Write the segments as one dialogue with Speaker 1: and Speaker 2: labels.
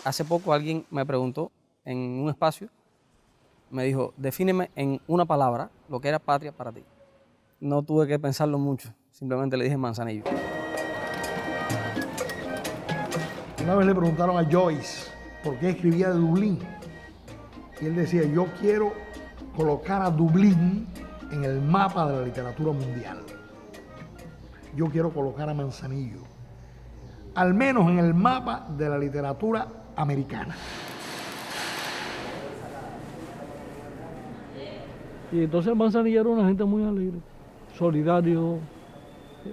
Speaker 1: Hace poco alguien me preguntó en un espacio, me dijo, defíneme en una palabra lo que era patria para ti. No tuve que pensarlo mucho, simplemente le dije Manzanillo.
Speaker 2: Una vez le preguntaron a Joyce por qué escribía de Dublín. Y él decía, yo quiero colocar a Dublín en el mapa de la literatura mundial. Yo quiero colocar a Manzanillo, al menos en el mapa de la literatura americana.
Speaker 3: Y entonces Manzanillo era una gente muy alegre, solidario,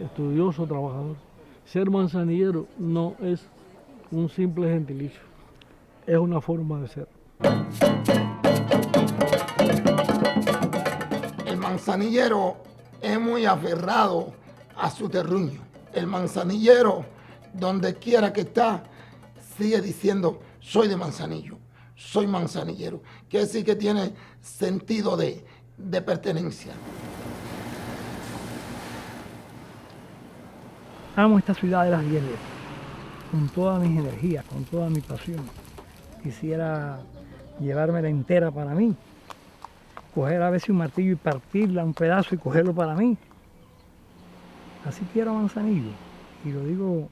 Speaker 3: estudioso, trabajador. Ser manzanillero no es un simple gentilicio, es una forma de ser.
Speaker 4: El manzanillero es muy aferrado a su terruño. El manzanillero, donde quiera que está, sigue diciendo, soy de Manzanillo, soy manzanillero. Quiere decir que tiene sentido de pertenencia.
Speaker 3: Amo esta ciudad de Las Hierbas, con todas mis energías, con toda mi pasión. Quisiera llevármela entera para mí, coger a veces un martillo y partirla un pedazo y cogerlo para mí. Así quiero Manzanillo, y lo digo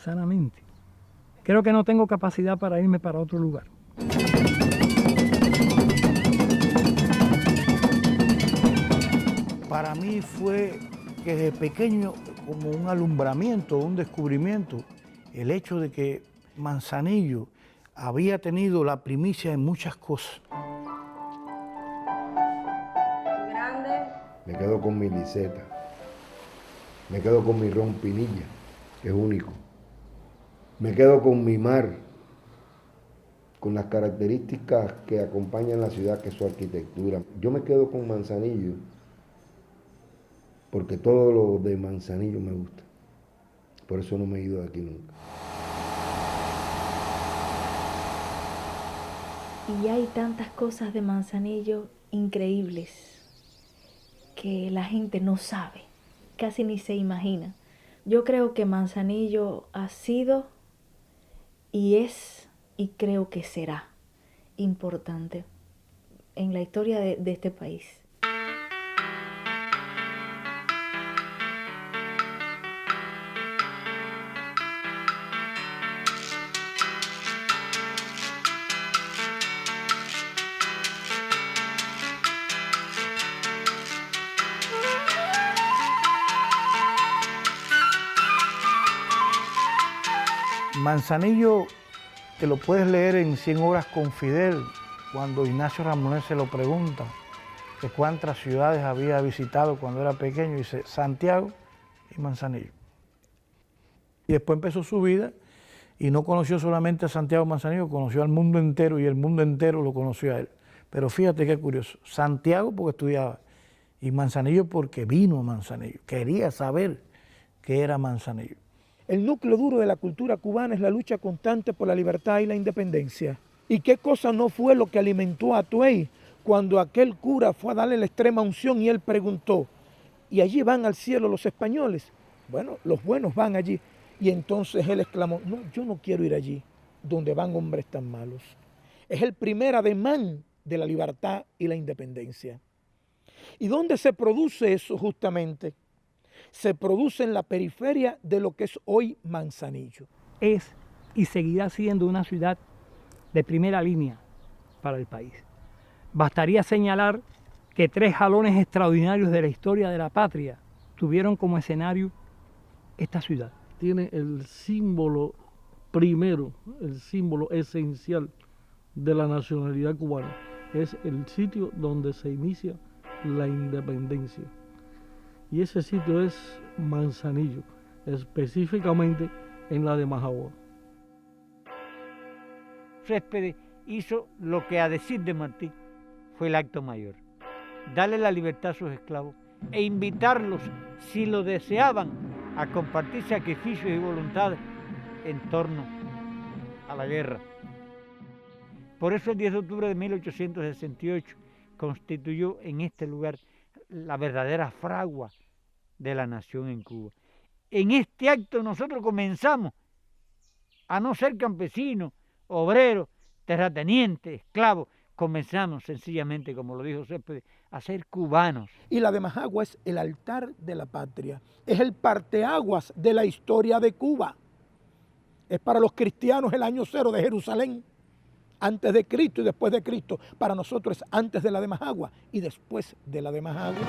Speaker 3: sanamente. Creo que no tengo capacidad para irme para otro lugar.
Speaker 5: Para mí fue que desde pequeño como un alumbramiento, un descubrimiento, el hecho de que Manzanillo había tenido la primicia en muchas cosas.
Speaker 6: Me quedo con mi liseta, me quedo con mi rompinilla, que es único. Me quedo con mi mar, con las características que acompañan la ciudad, que es su arquitectura. Yo me quedo con Manzanillo, porque todo lo de Manzanillo me gusta. Por eso no me he ido de aquí nunca.
Speaker 7: Y hay tantas cosas de Manzanillo increíbles que la gente no sabe, casi ni se imagina. Yo creo que Manzanillo ha sido y es y creo que será importante en la historia de este país.
Speaker 5: Manzanillo, que lo puedes leer en 100 horas con Fidel, cuando Ignacio Ramonet se lo pregunta, de cuántas ciudades había visitado cuando era pequeño, dice Santiago y Manzanillo. Y después empezó su vida y no conoció solamente a Santiago Manzanillo, conoció al mundo entero y el mundo entero lo conoció a él. Pero fíjate qué curioso, Santiago porque estudiaba y Manzanillo porque vino a Manzanillo, quería saber qué era Manzanillo.
Speaker 8: El núcleo duro de la cultura cubana es la lucha constante por la libertad y la independencia. ¿Y qué cosa no fue lo que alimentó a Atuey cuando aquel cura fue a darle la extrema unción y él preguntó, ¿y allí van al cielo los españoles? Bueno, los buenos van allí. Y entonces él exclamó, no, yo no quiero ir allí, donde van hombres tan malos. Es el primer ademán de la libertad y la independencia. ¿Y dónde se produce eso justamente? Se produce en la periferia de lo que es hoy Manzanillo.
Speaker 3: Es y seguirá siendo una ciudad de primera línea para el país. Bastaría señalar que 3 jalones extraordinarios de la historia de la patria tuvieron como escenario esta ciudad. Tiene el símbolo primero, el símbolo esencial de la nacionalidad cubana. Es el sitio donde se inicia la independencia. Y ese sitio es Manzanillo, específicamente en la de Majagua.
Speaker 9: Céspedes hizo lo que, a decir de Martí, fue el acto mayor: darle la libertad a sus esclavos e invitarlos, si lo deseaban, a compartir sacrificios y voluntades en torno a la guerra. Por eso el 10 de octubre de 1868 constituyó en este lugar la verdadera fragua de la nación en Cuba. En este acto nosotros comenzamos a no ser campesinos, obreros, terratenientes, esclavos, comenzamos sencillamente, como lo dijo Céspedes, a ser cubanos.
Speaker 8: Y la de Majagua es el altar de la patria, es el parteaguas de la historia de Cuba. Es para los cristianos el año cero de Jerusalén, antes de Cristo y después de Cristo. Para nosotros es antes de la de Majagua y después de la de Majagua.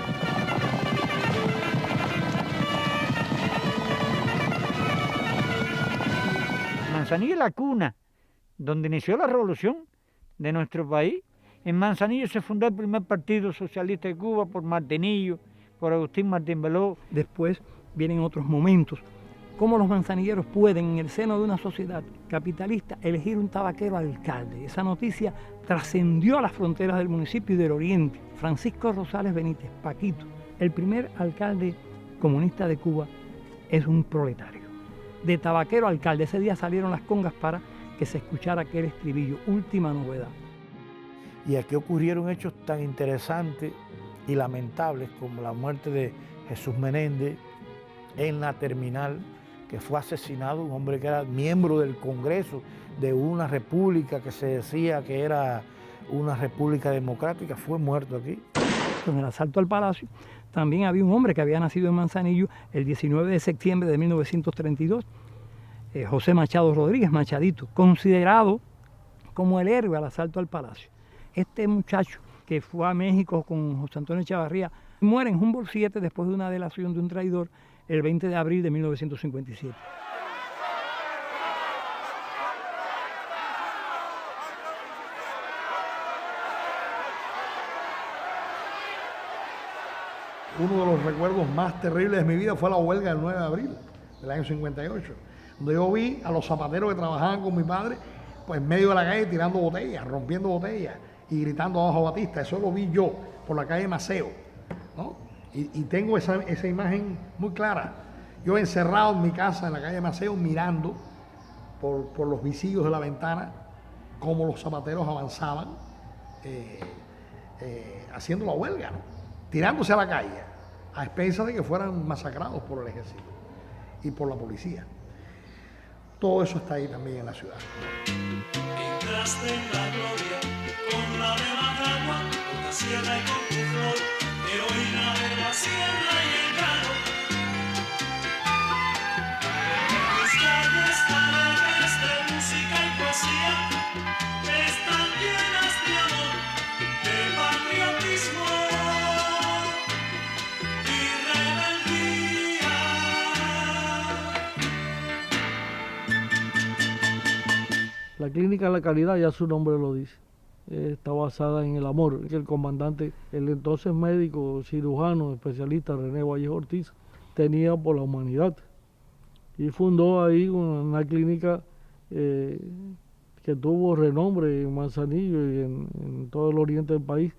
Speaker 9: Manzanillo es la cuna donde inició la revolución de nuestro país. En Manzanillo se fundó el primer partido socialista de Cuba por Martinillo, por Agustín Martín Veló.
Speaker 3: Después vienen otros momentos. Cómo los manzanilleros pueden, en el seno de una sociedad capitalista, elegir un tabaquero alcalde. Esa noticia trascendió a las fronteras del municipio y del oriente. Francisco Rosales Benítez, Paquito, el primer alcalde comunista de Cuba, es un proletario. De tabaquero a alcalde, ese día salieron las congas para que se escuchara aquel estribillo, última novedad.
Speaker 5: Y aquí ocurrieron hechos tan interesantes y lamentables como la muerte de Jesús Menéndez en la terminal, que fue asesinado, un hombre que era miembro del Congreso de una república que se decía que era una república democrática, fue muerto aquí.
Speaker 3: Con el asalto al Palacio, también había un hombre que había nacido en Manzanillo el 19 de septiembre de 1932, José Machado Rodríguez, Machadito, considerado como el héroe al asalto al Palacio. Este muchacho que fue a México con José Antonio Echavarría muere en Humboldt 7 después de una delación de un traidor el 20 de abril de 1957.
Speaker 2: Uno de los recuerdos más terribles de mi vida fue la huelga del 9 de abril del año 58, donde yo vi a los zapateros que trabajaban con mi padre, pues en medio de la calle tirando botellas, rompiendo botellas y gritando abajo Batista. Eso lo vi yo por la calle Maceo, ¿no? Y tengo esa imagen muy clara. Yo encerrado en mi casa en la calle Maceo mirando por los visillos de la ventana cómo los zapateros avanzaban haciendo la huelga, ¿no? Tirándose a la calle a expensas de que fueran masacrados por el ejército y por la policía. Todo eso está ahí también en la ciudad.
Speaker 10: Entraste en la gloria con la de Majagua, con la sierra y con tu flor, heroína de la sierra y el llano. Tus calles alegres de música y poesía están llenas de amor, de patriotismo y rebeldía.
Speaker 11: La clínica La Caridad, ya su nombre lo dice, está basada en el amor que el comandante, el entonces médico, cirujano, especialista René Vallejo Ortiz, tenía por la humanidad. Y fundó ahí una clínica que tuvo renombre en Manzanillo y en todo el oriente del país,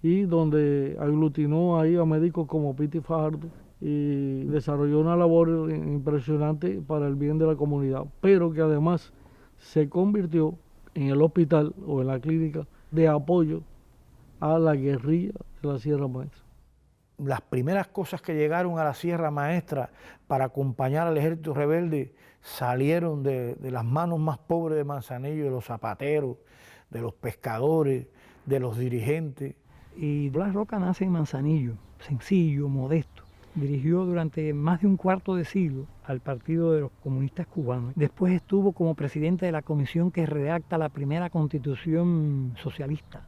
Speaker 11: y donde aglutinó ahí a médicos como Piti Fajardo y desarrolló una labor impresionante para el bien de la comunidad, pero que además se convirtió en el hospital o en la clínica de apoyo a la guerrilla de la Sierra Maestra.
Speaker 5: Las primeras cosas que llegaron a la Sierra Maestra para acompañar al ejército rebelde salieron de las manos más pobres de Manzanillo, de los zapateros, de los pescadores, de los dirigentes.
Speaker 3: Y Blas Roca nace en Manzanillo, sencillo, modesto. Dirigió durante más de un cuarto de siglo al Partido de los Comunistas Cubanos. Después estuvo como presidente de la comisión que redacta la primera constitución socialista.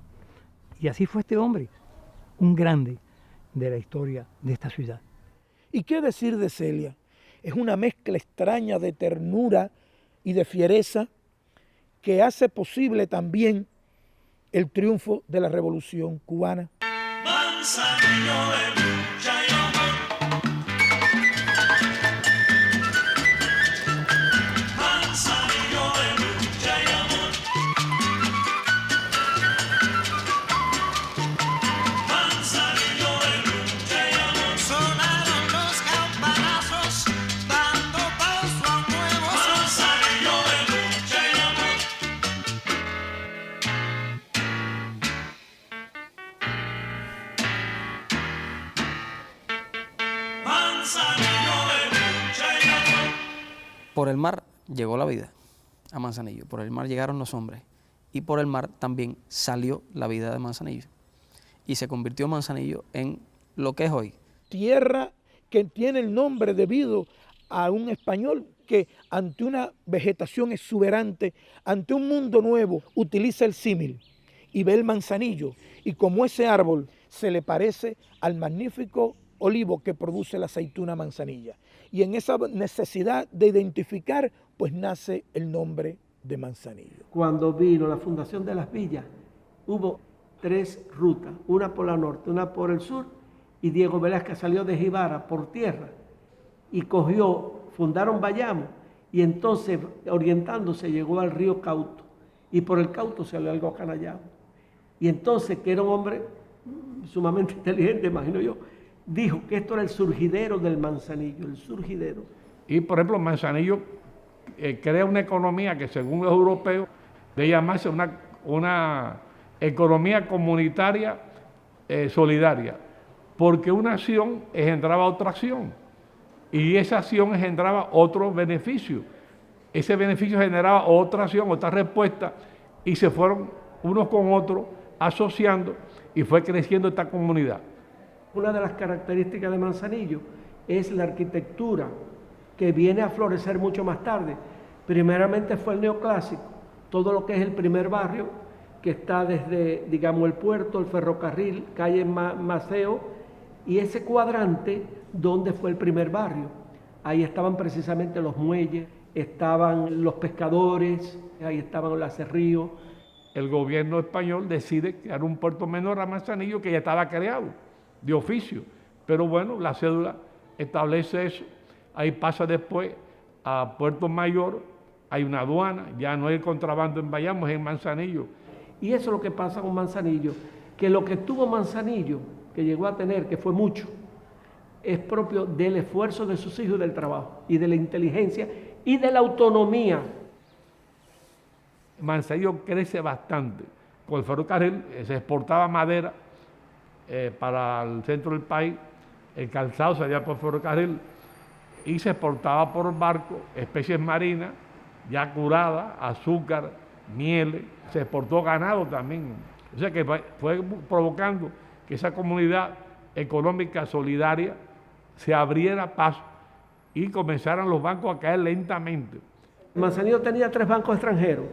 Speaker 3: Y así fue este hombre, un grande de la historia de esta ciudad.
Speaker 8: ¿Y qué decir de Celia? Es una mezcla extraña de ternura y de fiereza que hace posible también el triunfo de la Revolución Cubana.
Speaker 10: Manzanillo de lucha y amor. Manzanillo de lucha y amor. Manzanillo de lucha y amor. Sonaron los campanazos dando paso a un nuevo Manzanillo de lucha y amor.
Speaker 1: Por el mar llegó la vida. a Manzanillo. Por el mar llegaron los hombres y por el mar también salió la vida de Manzanillo. Y se convirtió Manzanillo en lo que es hoy.
Speaker 8: Tierra que tiene el nombre debido a un español que ante una vegetación exuberante, ante un mundo nuevo, utiliza el símil y ve el manzanillo, y como ese árbol se le parece al magnífico olivo que produce la aceituna manzanilla. Y en esa necesidad de identificar, pues nace el nombre de Manzanillo.
Speaker 12: Cuando vino la fundación de las villas, hubo 3 rutas, una por la norte, una por el sur, y Diego Velázquez salió de Jibara por tierra y fundaron Bayamo, y entonces orientándose llegó al río Cauto, y por el Cauto salió al Guacanayabo. Y entonces, que era un hombre sumamente inteligente, imagino yo, dijo que esto era el surgidero del Manzanillo, el surgidero.
Speaker 13: Y por ejemplo, Manzanillo crea una economía que según los europeos debe llamarse una economía comunitaria solidaria, porque una acción engendraba otra acción y esa acción engendraba otro beneficio. Ese beneficio generaba otra acción, otra respuesta, y se fueron unos con otros asociando y fue creciendo esta comunidad.
Speaker 12: Una de las características de Manzanillo es la arquitectura, que viene a florecer mucho más tarde. Primeramente fue el neoclásico, todo lo que es el primer barrio, que está desde, digamos, el puerto, el ferrocarril, calle Maceo, y ese cuadrante donde fue el primer barrio. Ahí estaban precisamente los muelles, estaban los pescadores, ahí estaban los acerríos.
Speaker 13: El gobierno español decide crear un puerto menor a Manzanillo que ya estaba creado de oficio, pero bueno, la cédula establece eso. Ahí pasa después a Puerto Mayor, hay una aduana, ya no hay contrabando en Bayamo, es en Manzanillo.
Speaker 12: Y eso es lo que pasa con Manzanillo, que lo que tuvo Manzanillo, que llegó a tener, que fue mucho, es propio del esfuerzo de sus hijos, del trabajo y de la inteligencia y de la autonomía.
Speaker 13: Manzanillo crece bastante. Con el ferrocarril se exportaba madera para el centro del país, el calzado salía por ferrocarril y se exportaba por barco especies marinas ya curadas, azúcar, miel, se exportó ganado también. O sea que fue provocando que esa comunidad económica solidaria se abriera paso y comenzaran los bancos a caer lentamente.
Speaker 12: Manzanillo tenía 3 bancos extranjeros,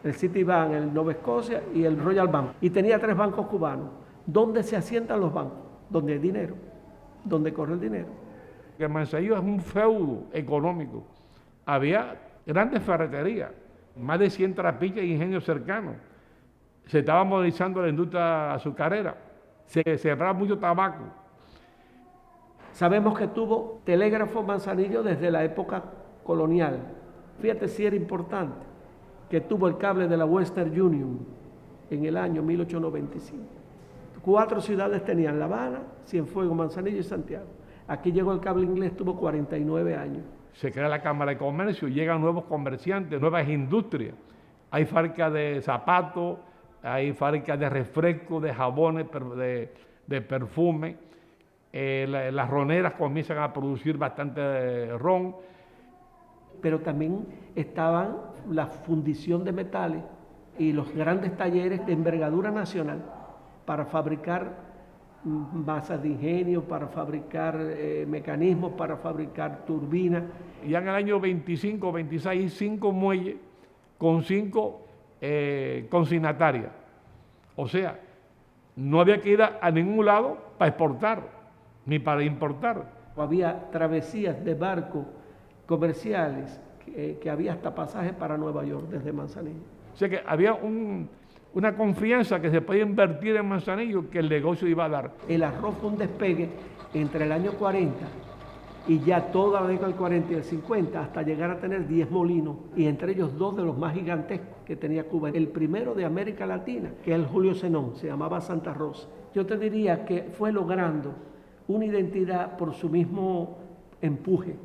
Speaker 12: el Citibank, el Nova Scotia y el Royal Bank, y tenía 3 bancos cubanos. ¿Dónde se asientan los bancos? Donde hay dinero, donde corre el dinero.
Speaker 13: Que Manzanillo es un feudo económico. Había grandes ferreterías, más de 100 trapiches y ingenios cercanos. Se estaba modernizando la industria azucarera, se sembraba mucho tabaco.
Speaker 12: Sabemos que tuvo telégrafo Manzanillo desde la época colonial. Fíjate si era importante, que tuvo el cable de la Western Union en el año 1895. 4 ciudades tenían: La Habana, Cienfuegos, Manzanillo y Santiago. Aquí llegó el cable inglés, tuvo 49 años. Se
Speaker 13: crea la Cámara de Comercio, llegan nuevos comerciantes, nuevas industrias. Hay fábricas de zapatos, hay fábricas de refrescos, de jabones, de perfume. Las roneras comienzan a producir bastante ron.
Speaker 12: Pero también estaban la fundición de metales y los grandes talleres de envergadura nacional para fabricar masas de ingenio, para fabricar mecanismos, para fabricar turbinas.
Speaker 13: Ya en el año 25, 26, 5 muelles con 5 consignatarias. O sea, no había que ir a ningún lado para exportar, ni para importar.
Speaker 12: Había travesías de barcos comerciales que había hasta pasajes para Nueva York desde Manzanillo.
Speaker 13: O sea que había una confianza que se podía invertir en Manzanillo, que el negocio iba a dar.
Speaker 12: El arroz fue un despegue entre el año 40 y ya toda la década del 40 y el 50, hasta llegar a tener 10 molinos, y entre ellos 2 de los más gigantescos que tenía Cuba. El primero de América Latina, que es el Julio Zenón, se llamaba Santa Rosa. Yo te diría que fue logrando una identidad por su mismo empuje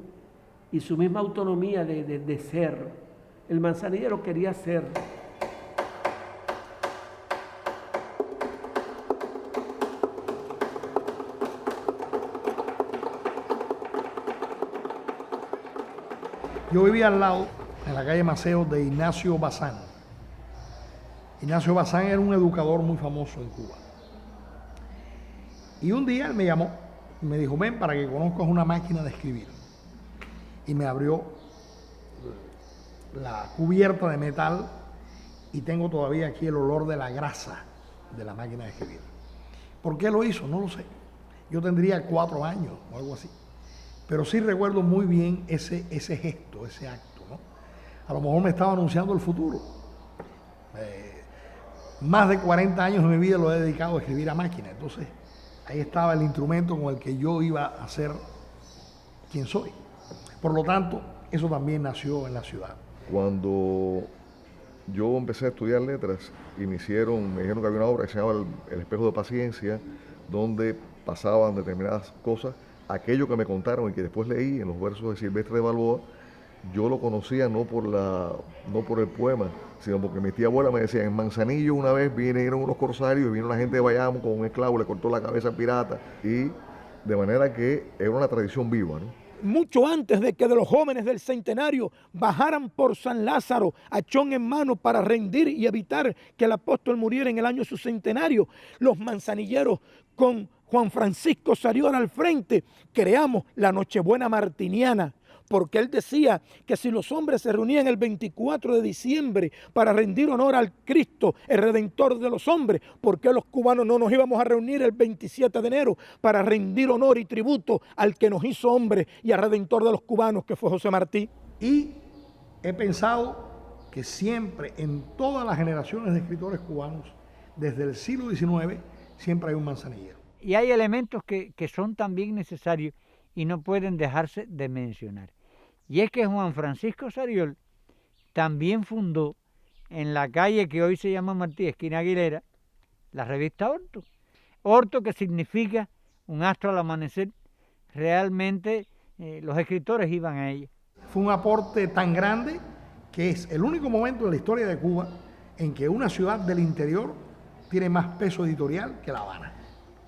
Speaker 12: y su misma autonomía de ser. El manzanillero quería ser.
Speaker 2: Yo vivía al lado en la calle Maceo, de Ignacio Bazán. Ignacio Bazán era un educador muy famoso en Cuba. Y un día él me llamó y me dijo, ven para que conozcas una máquina de escribir. Y me abrió la cubierta de metal y tengo todavía aquí el olor de la grasa de la máquina de escribir. ¿Por qué lo hizo? No lo sé. Yo tendría 4 años o algo así. Pero sí recuerdo muy bien ese gesto, ese acto, ¿no? A lo mejor me estaba anunciando el futuro. Más de 40 años de mi vida lo he dedicado a escribir a máquina. Entonces, ahí estaba el instrumento con el que yo iba a ser quien soy. Por lo tanto, eso también nació en la ciudad.
Speaker 14: Cuando yo empecé a estudiar letras y me dijeron que había una obra que se llamaba El espejo de paciencia, donde pasaban determinadas cosas. Aquello que me contaron y que después leí en los versos de Silvestre de Balboa, yo lo conocía no por el poema, sino porque mi tía abuela me decía, en Manzanillo una vez vinieron unos corsarios, vino una gente de Bayamo con un esclavo, le cortó la cabeza al pirata, y de manera que era una tradición viva, ¿no?
Speaker 8: Mucho antes de que de los jóvenes del centenario bajaran por San Lázaro, hachón en mano, para rendir y evitar que el apóstol muriera en el año de su centenario, los manzanilleros con Juan Francisco Sarriol al frente creamos la Nochebuena Martiniana, porque él decía que si los hombres se reunían el 24 de diciembre para rendir honor al Cristo, el Redentor de los hombres, ¿por qué los cubanos no nos íbamos a reunir el 27 de enero para rendir honor y tributo al que nos hizo hombre y al Redentor de los cubanos, que fue José Martí?
Speaker 2: Y he pensado que siempre, en todas las generaciones de escritores cubanos, desde el siglo XIX, siempre hay un manzanillero.
Speaker 9: Y hay elementos que son también necesarios y no pueden dejarse de mencionar. Y es que Juan Francisco Sarriol también fundó en la calle que hoy se llama Martí, esquina Aguilera, la revista Orto. Orto, que significa un astro al amanecer. Realmente los escritores iban a ella.
Speaker 2: Fue un aporte tan grande que es el único momento de la historia de Cuba en que una ciudad del interior tiene más peso editorial que La Habana.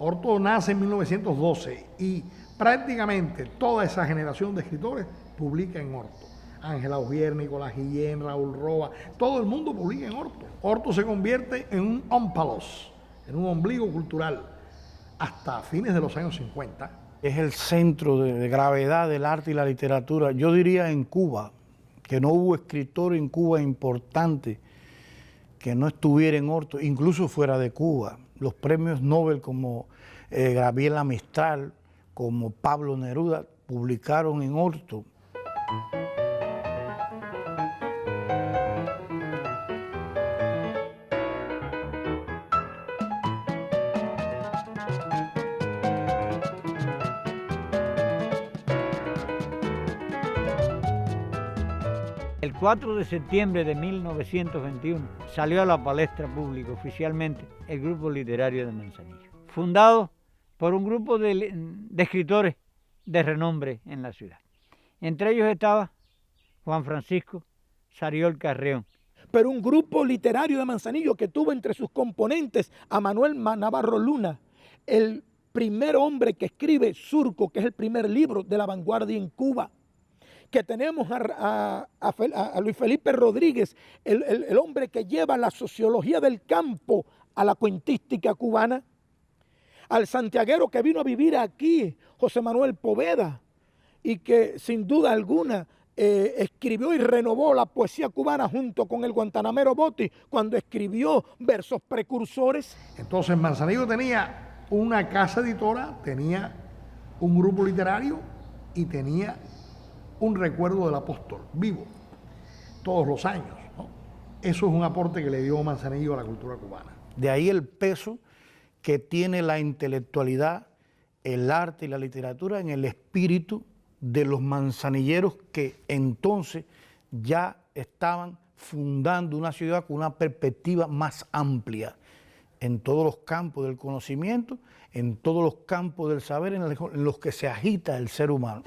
Speaker 2: Orto nace en 1912 y prácticamente toda esa generación de escritores publica en Orto. Ángela Ujier, Nicolás Guillén, Raúl Roa, todo el mundo publica en Orto. Orto se convierte en un ómpalos, en un ombligo cultural, hasta fines de los años 50.
Speaker 5: Es el centro de gravedad del arte y la literatura. Yo diría en Cuba, que no hubo escritor en Cuba importante que no estuviera en Orto, incluso fuera de Cuba. Los premios Nobel como Gabriela Mistral, como Pablo Neruda, publicaron en Orto.
Speaker 9: El 4 de septiembre de 1921 salió a la palestra pública oficialmente el Grupo Literario de Manzanillo, fundado por un grupo de escritores de renombre en la ciudad. Entre ellos estaba Juan Francisco Sarriol Carreón.
Speaker 8: Pero un grupo literario de Manzanillo que tuvo entre sus componentes a Manuel Navarro Luna, el primer hombre que escribe Surco, que es el primer libro de la vanguardia en Cuba. Que tenemos a Luis Felipe Rodríguez, el hombre que lleva la sociología del campo a la cuentística cubana. Al santiaguero que vino a vivir aquí, José Manuel Poveda, y que sin duda alguna escribió y renovó la poesía cubana junto con el guantanamero Botti cuando escribió versos precursores.
Speaker 2: Entonces Manzanillo tenía una casa editora, tenía un grupo literario y tenía un recuerdo del apóstol vivo todos los años, ¿no? Eso es un aporte que le dio Manzanillo a la cultura cubana.
Speaker 5: De ahí el peso que tiene la intelectualidad, el arte y la literatura en el espíritu de los manzanilleros que entonces ya estaban fundando una ciudad con una perspectiva más amplia en todos los campos del conocimiento, en todos los campos del saber en los que se agita el ser humano.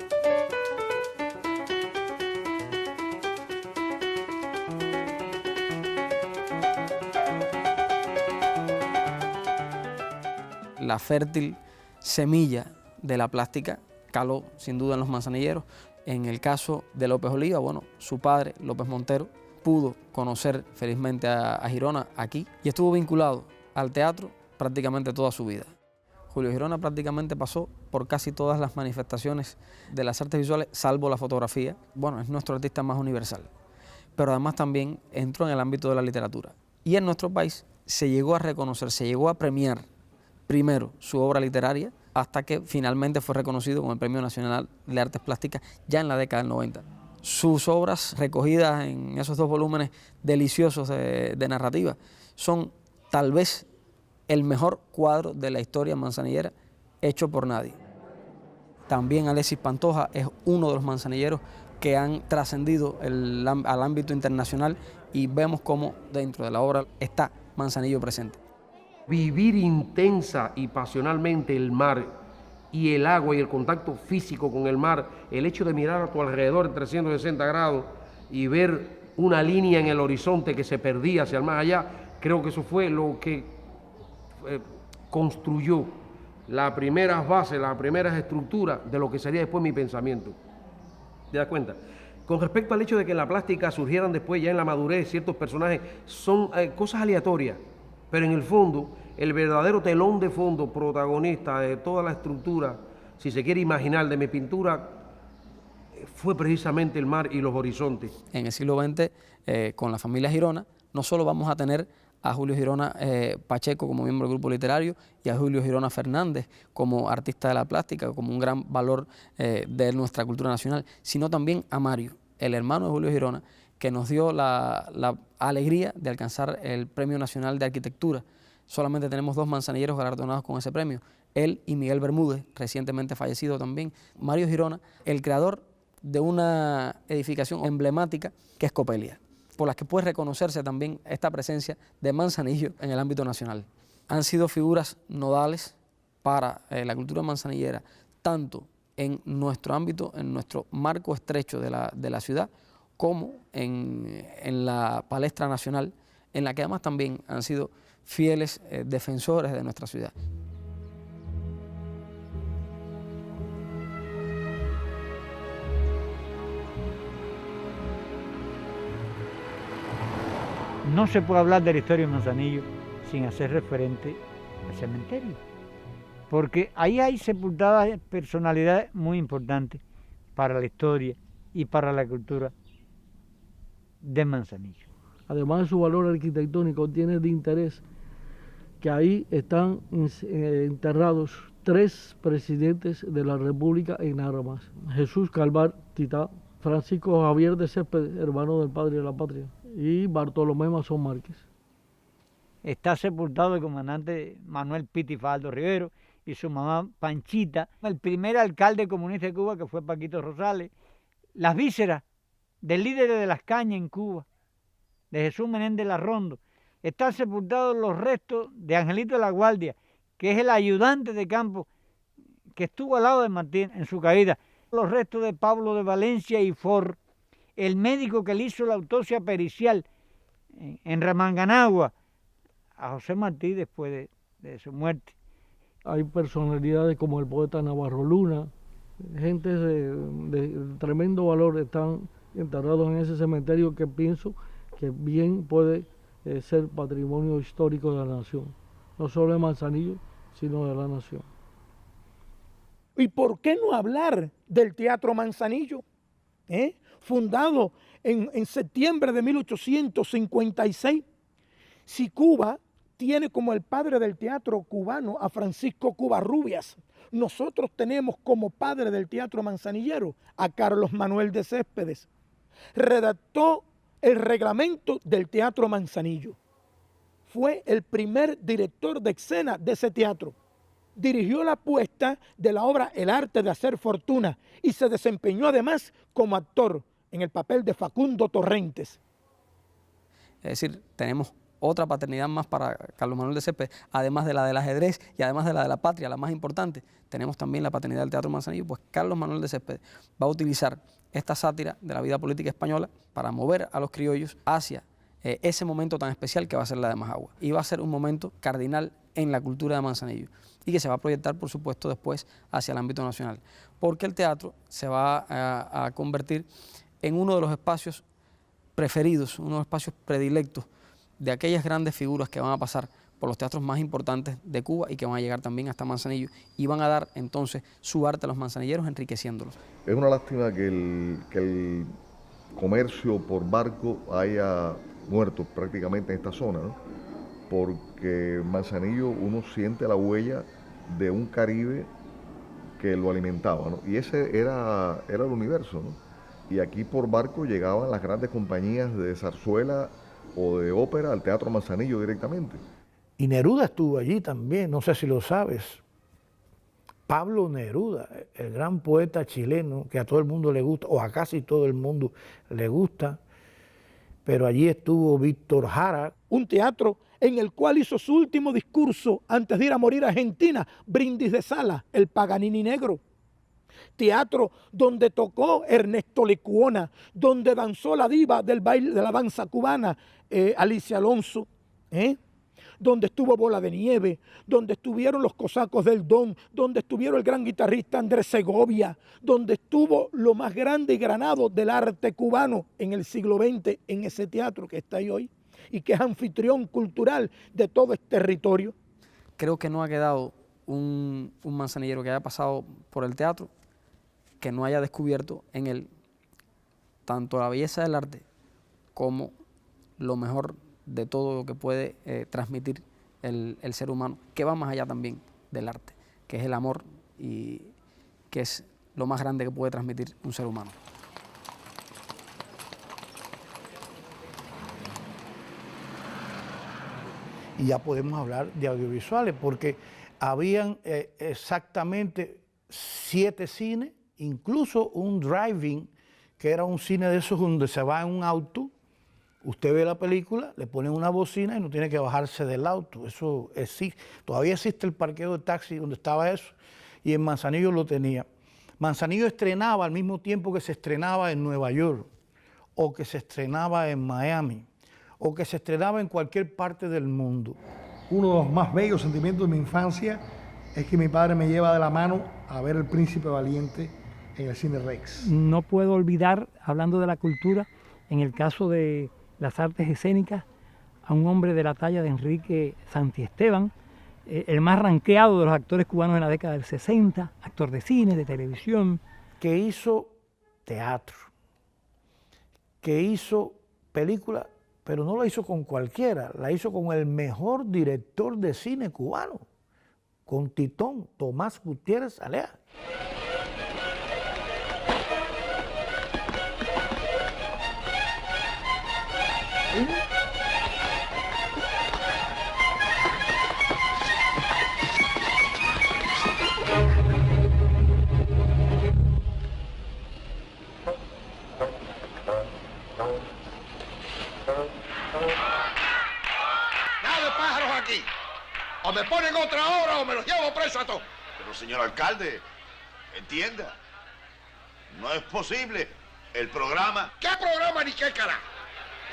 Speaker 1: La fértil semilla de la plástica caló sin duda en los manzanilleros. En el caso de López Oliva, bueno, su padre, López Montero, pudo conocer felizmente a Girona aquí y estuvo vinculado al teatro prácticamente toda su vida. Julio Girona prácticamente pasó por casi todas las manifestaciones de las artes visuales, salvo la fotografía. Bueno, es nuestro artista más universal, pero además también entró en el ámbito de la literatura. Y en nuestro país se llegó a reconocer, se llegó a premiar primero su obra literaria, hasta que finalmente fue reconocido con el Premio Nacional de Artes Plásticas ya en la década del 90. Sus obras, recogidas en esos 2 volúmenes deliciosos de narrativa, son tal vez el mejor cuadro de la historia manzanillera hecho por nadie. También Alexis Pantoja es uno de los manzanilleros que han trascendido al ámbito internacional y vemos cómo dentro de la obra está Manzanillo presente.
Speaker 15: Vivir intensa y pasionalmente el mar y el agua y el contacto físico con el mar, el hecho de mirar a tu alrededor en 360 grados y ver una línea en el horizonte que se perdía hacia el más allá, creo que eso fue lo que construyó las primeras bases, las primeras estructuras de lo que sería después mi pensamiento. ¿Te das cuenta? Con respecto al hecho de que en la plástica surgieran después, ya en la madurez, ciertos personajes, son cosas aleatorias, pero en el fondo, el verdadero telón de fondo, protagonista de toda la estructura, si se quiere imaginar, de mi pintura, fue precisamente el mar y los horizontes.
Speaker 1: En el siglo XX, con la familia Girona, no solo vamos a tener a Julio Girona Pacheco como miembro del grupo literario y a Julio Girona Fernández como artista de la plástica, como un gran valor de nuestra cultura nacional, sino también a Mario, el hermano de Julio Girona, que nos dio la alegría de alcanzar el Premio Nacional de Arquitectura. Solamente tenemos 2 manzanilleros galardonados con ese premio, él y Miguel Bermúdez, recientemente fallecido también. Mario Girona, el creador de una edificación emblemática que es Copelia, por las que puede reconocerse también esta presencia de Manzanillo en el ámbito nacional. Han sido figuras nodales para la cultura manzanillera, tanto en nuestro ámbito, en nuestro marco estrecho de la ciudad, como en la palestra nacional, en la que además también han sido fieles defensores de nuestra ciudad.
Speaker 9: No se puede hablar de la historia de Manzanillo sin hacer referente al cementerio, porque ahí hay sepultadas personalidades muy importantes para la historia y para la cultura de Manzanillo.
Speaker 11: Además de su valor arquitectónico, tiene de interés que ahí están enterrados 3 presidentes de la República en armas: Jesús Calvar Titá, Francisco Javier de Céspedes, hermano del padre de la patria, y Bartolomé Mazón Márquez.
Speaker 9: Está sepultado el comandante Manuel Pitifaldo Rivero y su mamá Panchita, el primer alcalde comunista de Cuba, que fue Paquito Rosales, las vísceras del líder de las cañas en Cuba, de Jesús Menéndez Larrondo. Están sepultados los restos de Angelito de la Guardia, que es el ayudante de campo que estuvo al lado de Martín en su caída. Los restos de Pablo de Valencia y Ford, el médico que le hizo la autopsia pericial en Remanganagua a José Martí después de su muerte.
Speaker 11: Hay personalidades como el poeta Navarro Luna, gente de tremendo valor están enterrados en ese cementerio que pienso que bien puede ser patrimonio histórico de la nación, no solo de Manzanillo, sino de la nación.
Speaker 8: ¿Y por qué no hablar del Teatro Manzanillo? Fundado en septiembre de 1856. Si Cuba tiene como el padre del teatro cubano a Francisco Covarrubias, nosotros tenemos como padre del teatro manzanillero a Carlos Manuel de Céspedes. Redactó el reglamento del Teatro Manzanillo. Fue el primer director de escena de ese teatro. Dirigió la puesta de la obra El arte de hacer fortuna y se desempeñó además como actor en el papel de Facundo Torrentes.
Speaker 1: Es decir, tenemos otra paternidad más para Carlos Manuel de Céspedes, además de la del ajedrez y además de la de la patria, la más importante. Tenemos también la paternidad del Teatro Manzanillo, pues Carlos Manuel de Céspedes va a utilizar esta sátira de la vida política española para mover a los criollos hacia ese momento tan especial que va a ser la de Majagua. Y va a ser un momento cardinal en la cultura de Manzanillo. y que se va a proyectar, por supuesto, después hacia el ámbito nacional, porque el teatro se va a convertir en uno de los espacios preferidos, uno de los espacios predilectos de aquellas grandes figuras que van a pasar por los teatros más importantes de Cuba y que van a llegar también hasta Manzanillo y van a dar entonces su arte a los manzanilleros, enriqueciéndolos.
Speaker 14: Es una lástima que el comercio por barco haya muerto prácticamente en esta zona, ¿no? Porque Manzanillo uno siente la huella de un Caribe que lo alimentaba, ¿no? Y ese era el universo, ¿no? Y aquí por barco llegaban las grandes compañías de zarzuela o de ópera al Teatro Manzanillo directamente.
Speaker 5: Y Neruda estuvo allí también, no sé si lo sabes. Pablo Neruda, el gran poeta chileno que a todo el mundo le gusta, o a casi todo el mundo le gusta, pero allí estuvo Víctor Jara.
Speaker 8: Un teatro en el cual hizo su último discurso antes de ir a morir a Argentina, Brindis de Sala, el Paganini negro. Teatro donde tocó Ernesto Lecuona, donde danzó la diva del baile de la danza cubana, Alicia Alonso, donde estuvo Bola de Nieve, donde estuvieron los cosacos del Don, donde estuvieron el gran guitarrista Andrés Segovia, donde estuvo lo más grande y granado del arte cubano en el siglo XX, en ese teatro que está ahí hoy y que es anfitrión cultural de todo este territorio.
Speaker 1: Creo que no ha quedado un manzanillero que haya pasado por el teatro que no haya descubierto en él tanto la belleza del arte como lo mejor de todo lo que puede transmitir el ser humano, que va más allá también del arte, que es el amor y que es lo más grande que puede transmitir un ser humano.
Speaker 5: Y ya podemos hablar de audiovisuales, porque habían exactamente 7 cines, incluso un drive-in, que era un cine de esos donde se va en un auto, usted ve la película, le ponen una bocina y no tiene que bajarse del auto. Eso existe. Todavía existe el parqueo de taxi donde estaba eso, y en Manzanillo lo tenía. Manzanillo estrenaba al mismo tiempo que se estrenaba en Nueva York, o que se estrenaba en Miami, o que se estrenaba en cualquier parte del mundo.
Speaker 2: Uno de los más bellos sentimientos de mi infancia es que mi padre me lleva de la mano a ver El Príncipe Valiente en el Cine Rex.
Speaker 3: No puedo olvidar, hablando de la cultura, en el caso de las artes escénicas, a un hombre de la talla de Enrique Santiesteban, el más ranqueado de los actores cubanos en la década del 60, actor de cine, de televisión.
Speaker 5: Que hizo teatro, que hizo película, pero no la hizo con cualquiera, la hizo con el mejor director de cine cubano, con Titón, Tomás Gutiérrez Alea.
Speaker 16: Nada de pájaros aquí. O me ponen otra hora o me los llevo preso a todos.
Speaker 17: Pero señor alcalde, entienda. No es posible. El programa...
Speaker 16: ¿Qué programa ni qué carajo?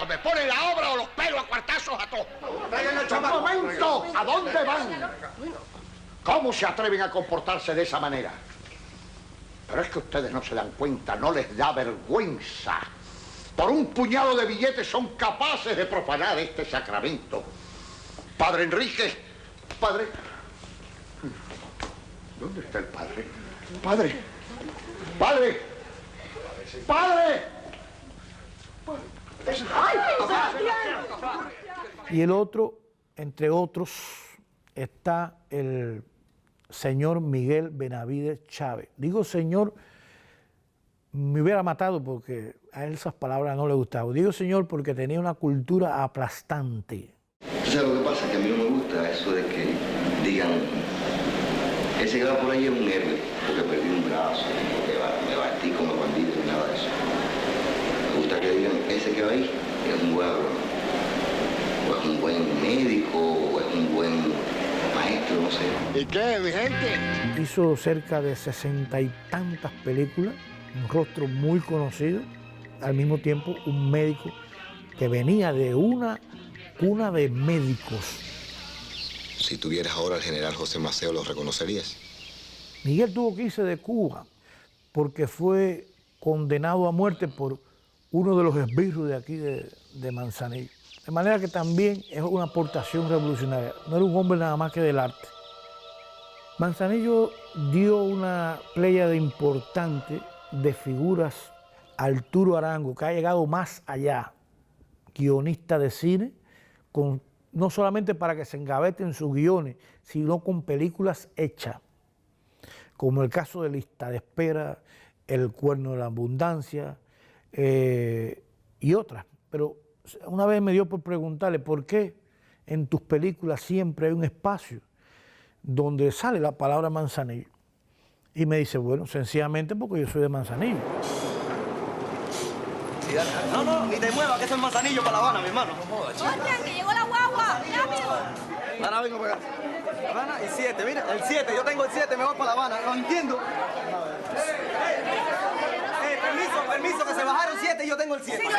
Speaker 16: O me ponen la obra o los pelo a cuartazos a todos. ¡Un momento! ¿A dónde van? ¿Cómo se atreven a comportarse de esa manera? Pero es que ustedes no se dan cuenta, no les da vergüenza. Por un puñado de billetes son capaces de profanar este sacramento. Padre Enrique, padre... ¿Dónde está el padre? Padre, padre, padre.
Speaker 5: Y el otro, entre otros, está el señor Miguel Benavides Chávez. Digo señor, me hubiera matado porque a él esas palabras no le gustaban. Digo señor porque tenía una cultura aplastante.
Speaker 18: O sea, lo que pasa es que a mí no me gusta eso de que digan, ese que va por ahí es un héroe, porque perdí un brazo, porque me batí como bandido y nada de eso. Me gusta que digan, ese que va ahí es un buen agrónomo, o es un buen médico, o es un buen maestro, no sé.
Speaker 16: ¿Y qué, mi gente?
Speaker 5: Hizo cerca de 60 y tantas películas, un rostro muy conocido, al mismo tiempo un médico que venía de una cuna de médicos.
Speaker 18: Si tuvieras ahora al general José Maceo, ¿lo reconocerías?
Speaker 5: Miguel tuvo que irse de Cuba porque fue condenado a muerte por uno de los esbirros de aquí de Manzanillo. De manera que también es una aportación revolucionaria. No era un hombre nada más que del arte. Manzanillo dio una pléyade importante de figuras. Arturo Arango, que ha llegado más allá, guionista de cine, no solamente para que se engaveten sus guiones, sino con películas hechas, como el caso de Lista de Espera, El Cuerno de la Abundancia y otras. Pero una vez me dio por preguntarle por qué en tus películas siempre hay un espacio donde sale la palabra Manzanillo. Y me dice, bueno, sencillamente porque yo soy de Manzanillo.
Speaker 19: No, no, ni te muevas, que eso es Manzanillo para La Habana, mi hermano.
Speaker 10: ¡Oye, que llegó la guagua! ¡Rápido!
Speaker 19: Ahora vengo para acá. La Habana, el 7, mira, el 7, yo tengo el 7, me voy para La Habana, no entiendo. Permiso, que se bajaron 7 y yo tengo el 7.
Speaker 10: El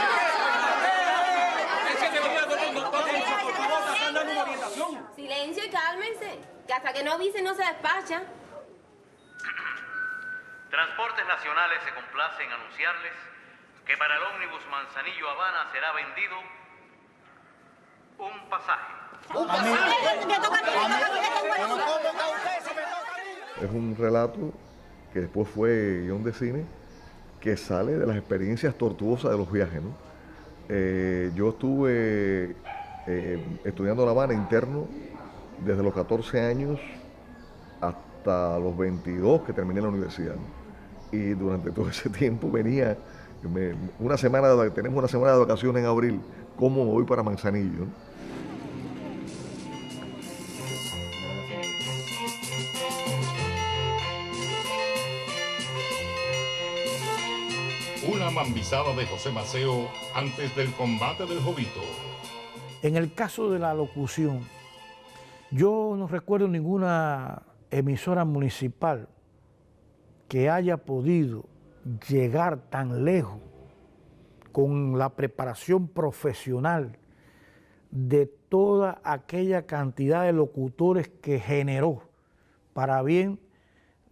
Speaker 10: 7 volvió a todo el mundo. Por favor, están dando una orientación. Silencio y cálmense, que hasta que no avisen no se despacha.
Speaker 20: Transportes Nacionales se complace en anunciarles que para el ómnibus Manzanillo-Habana será vendido un pasaje.
Speaker 14: Es un relato que después fue guión de cine, que sale de las experiencias tortuosas de los viajes, ¿no? Yo estuve estudiando en La Habana interno desde los 14 años hasta los 22 que terminé la universidad, ¿no? Y durante todo ese tiempo venía, tenemos una semana de vacaciones en abril, ¿cómo me voy para Manzanillo, ¿no?
Speaker 21: Una mambisada de José Maceo antes del combate del Jovito.
Speaker 5: En el caso de la locución, yo no recuerdo ninguna emisora municipal que haya podido llegar tan lejos con la preparación profesional de toda aquella cantidad de locutores que generó para bien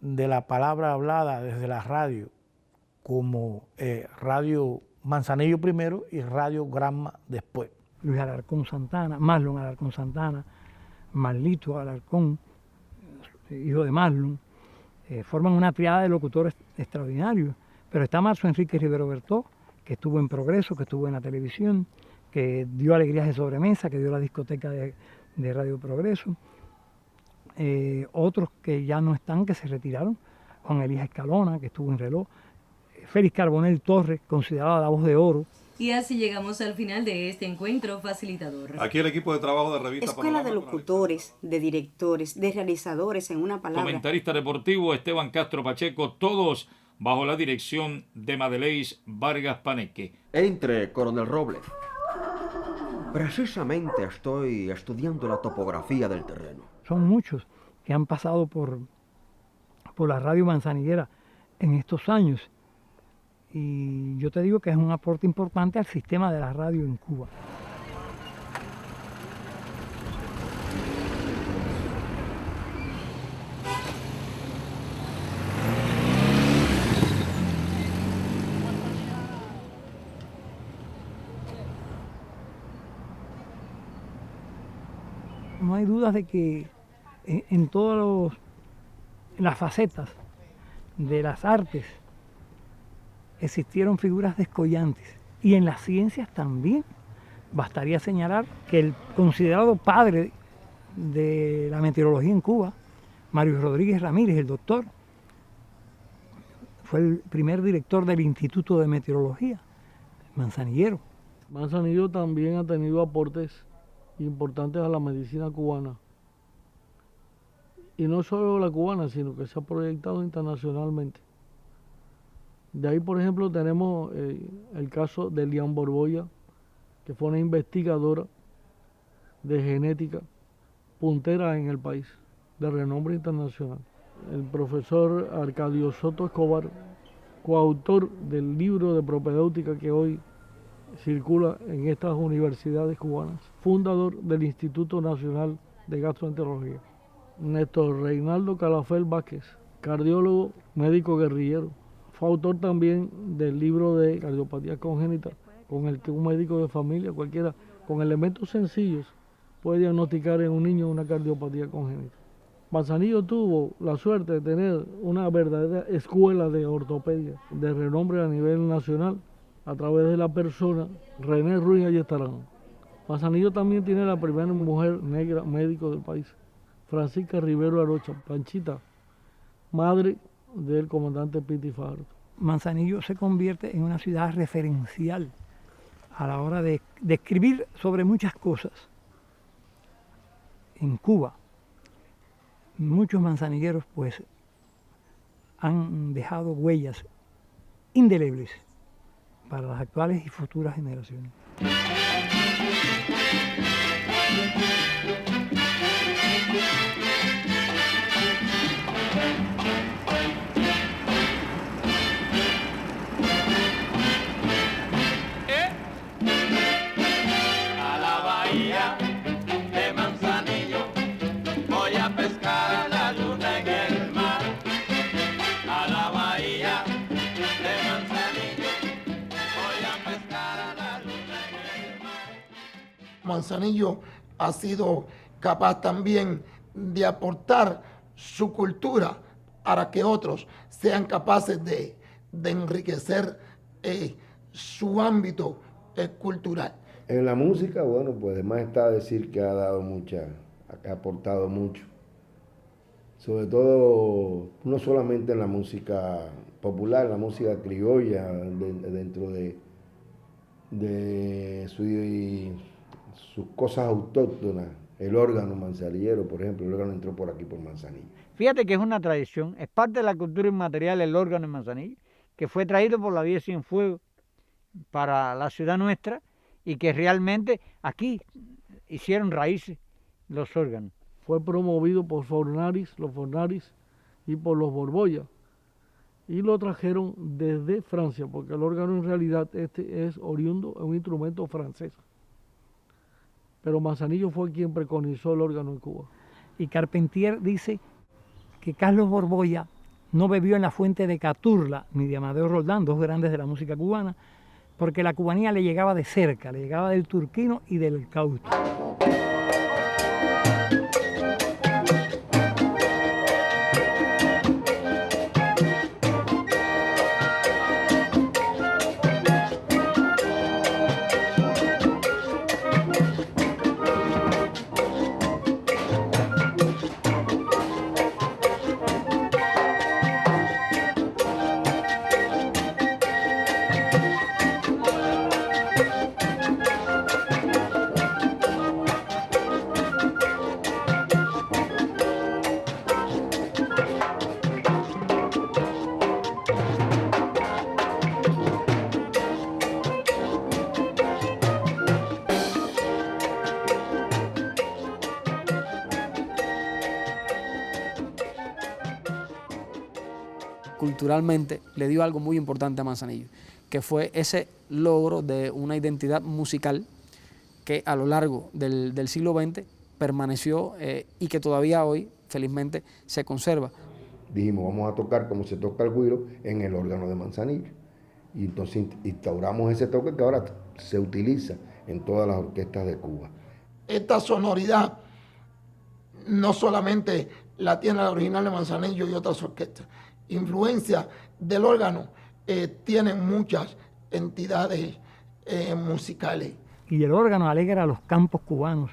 Speaker 5: de la palabra hablada desde la radio, como Radio Manzanillo primero y Radio Granma después.
Speaker 3: Luis Alarcón Santana, Marlon Alarcón Santana, Marlito Alarcón, hijo de Marlon, forman una triada de locutores extraordinarios. Pero está Marzo Enrique Rivero Bertó, que estuvo en Progreso, que estuvo en la televisión, que dio Alegrías de Sobremesa, que dio la discoteca de Radio Progreso. Otros que ya no están, que se retiraron, Juan Elías Escalona, que estuvo en Reloj, Félix Carbonell Torres, considerada la voz de oro.
Speaker 22: Y así llegamos al final de este encuentro facilitador.
Speaker 23: Aquí el equipo de trabajo de Revista
Speaker 24: Escuela de locutores, de directores, de realizadores, en una palabra.
Speaker 25: Comentarista deportivo Esteban Castro Pacheco, todos bajo la dirección de Madeleis Vargas Paneque.
Speaker 26: Entre, Coronel Robles. Precisamente estoy estudiando la topografía del terreno.
Speaker 3: Son muchos que han pasado por la radio manzanillera en estos años. Y yo te digo que es un aporte importante al sistema de la radio en Cuba. No hay dudas de que en todas las facetas de las artes existieron figuras descollantes, y en las ciencias también. Bastaría señalar que el considerado padre de la meteorología en Cuba, Mario Rodríguez Ramírez, el doctor, fue el primer director del Instituto de Meteorología, manzanillero.
Speaker 11: Manzanillo también ha tenido aportes importantes a la medicina cubana. Y no solo la cubana, sino que se ha proyectado internacionalmente. De ahí, por ejemplo, tenemos el caso de Lian Borboya, que fue una investigadora de genética puntera en el país, de renombre internacional. El profesor Arcadio Soto Escobar, coautor del libro de propedéutica que hoy circula en estas universidades cubanas, fundador del Instituto Nacional de gastroenterología. Néstor Reinaldo Calafel Vázquez, cardiólogo, médico guerrillero. Fue autor también del libro de cardiopatía congénita, con el que un médico de familia, cualquiera, con elementos sencillos, puede diagnosticar en un niño una cardiopatía congénita. Manzanillo tuvo la suerte de tener una verdadera escuela de ortopedia de renombre a nivel nacional a través de la persona René Ruiz Ayestarán. Manzanillo también tiene la primera mujer negra médico del país, Francisca Rivero Arocha, Panchita, madre del comandante Piti Fajardo.
Speaker 3: Manzanillo se convierte en una ciudad referencial a la hora de escribir sobre muchas cosas. En Cuba, muchos manzanilleros pues han dejado huellas indelebles para las actuales y futuras generaciones.
Speaker 10: A la bahía de Manzanillo voy a pescar a la luna en el mar. A la bahía de Manzanillo voy a pescar a la luna en el mar.
Speaker 2: Manzanillo ha sido capaz también de aportar su cultura para que otros sean capaces de enriquecer su ámbito cultural.
Speaker 4: En la música, bueno, pues además está decir que ha dado ha aportado mucho. Sobre todo, no solamente en la música popular, la música criolla, dentro de sus cosas autóctonas. El órgano manzanillero, por ejemplo, el órgano entró por aquí, por Manzanillo.
Speaker 9: Fíjate que es una tradición, es parte de la cultura inmaterial el órgano en Manzanillo, que fue traído por la Vía Cienfuegos para la ciudad nuestra y que realmente aquí hicieron raíces los órganos.
Speaker 11: Fue promovido por los Fornaris y por los Borbolla, y lo trajeron desde Francia, porque el órgano en realidad es oriundo, es un instrumento francés. Pero Manzanillo fue quien preconizó el órgano en Cuba.
Speaker 3: Y Carpentier dice que Carlos Borbolla no bebió en la fuente de Caturla ni de Amadeo Roldán, dos grandes de la música cubana, porque la cubanía le llegaba de cerca, le llegaba del turquino y del caucho.
Speaker 1: Culturalmente le dio algo muy importante a Manzanillo, que fue ese logro de una identidad musical que a lo largo del siglo XX permaneció y que todavía hoy, felizmente, se conserva.
Speaker 4: Dijimos, vamos a tocar como se toca el güiro en el órgano de Manzanillo. Y entonces instauramos ese toque que ahora se utiliza en todas las orquestas de Cuba.
Speaker 2: Esta sonoridad no solamente la tiene la original de Manzanillo y otras orquestas. Influencia del órgano tienen muchas entidades musicales.
Speaker 3: Y el órgano alegra a los campos cubanos.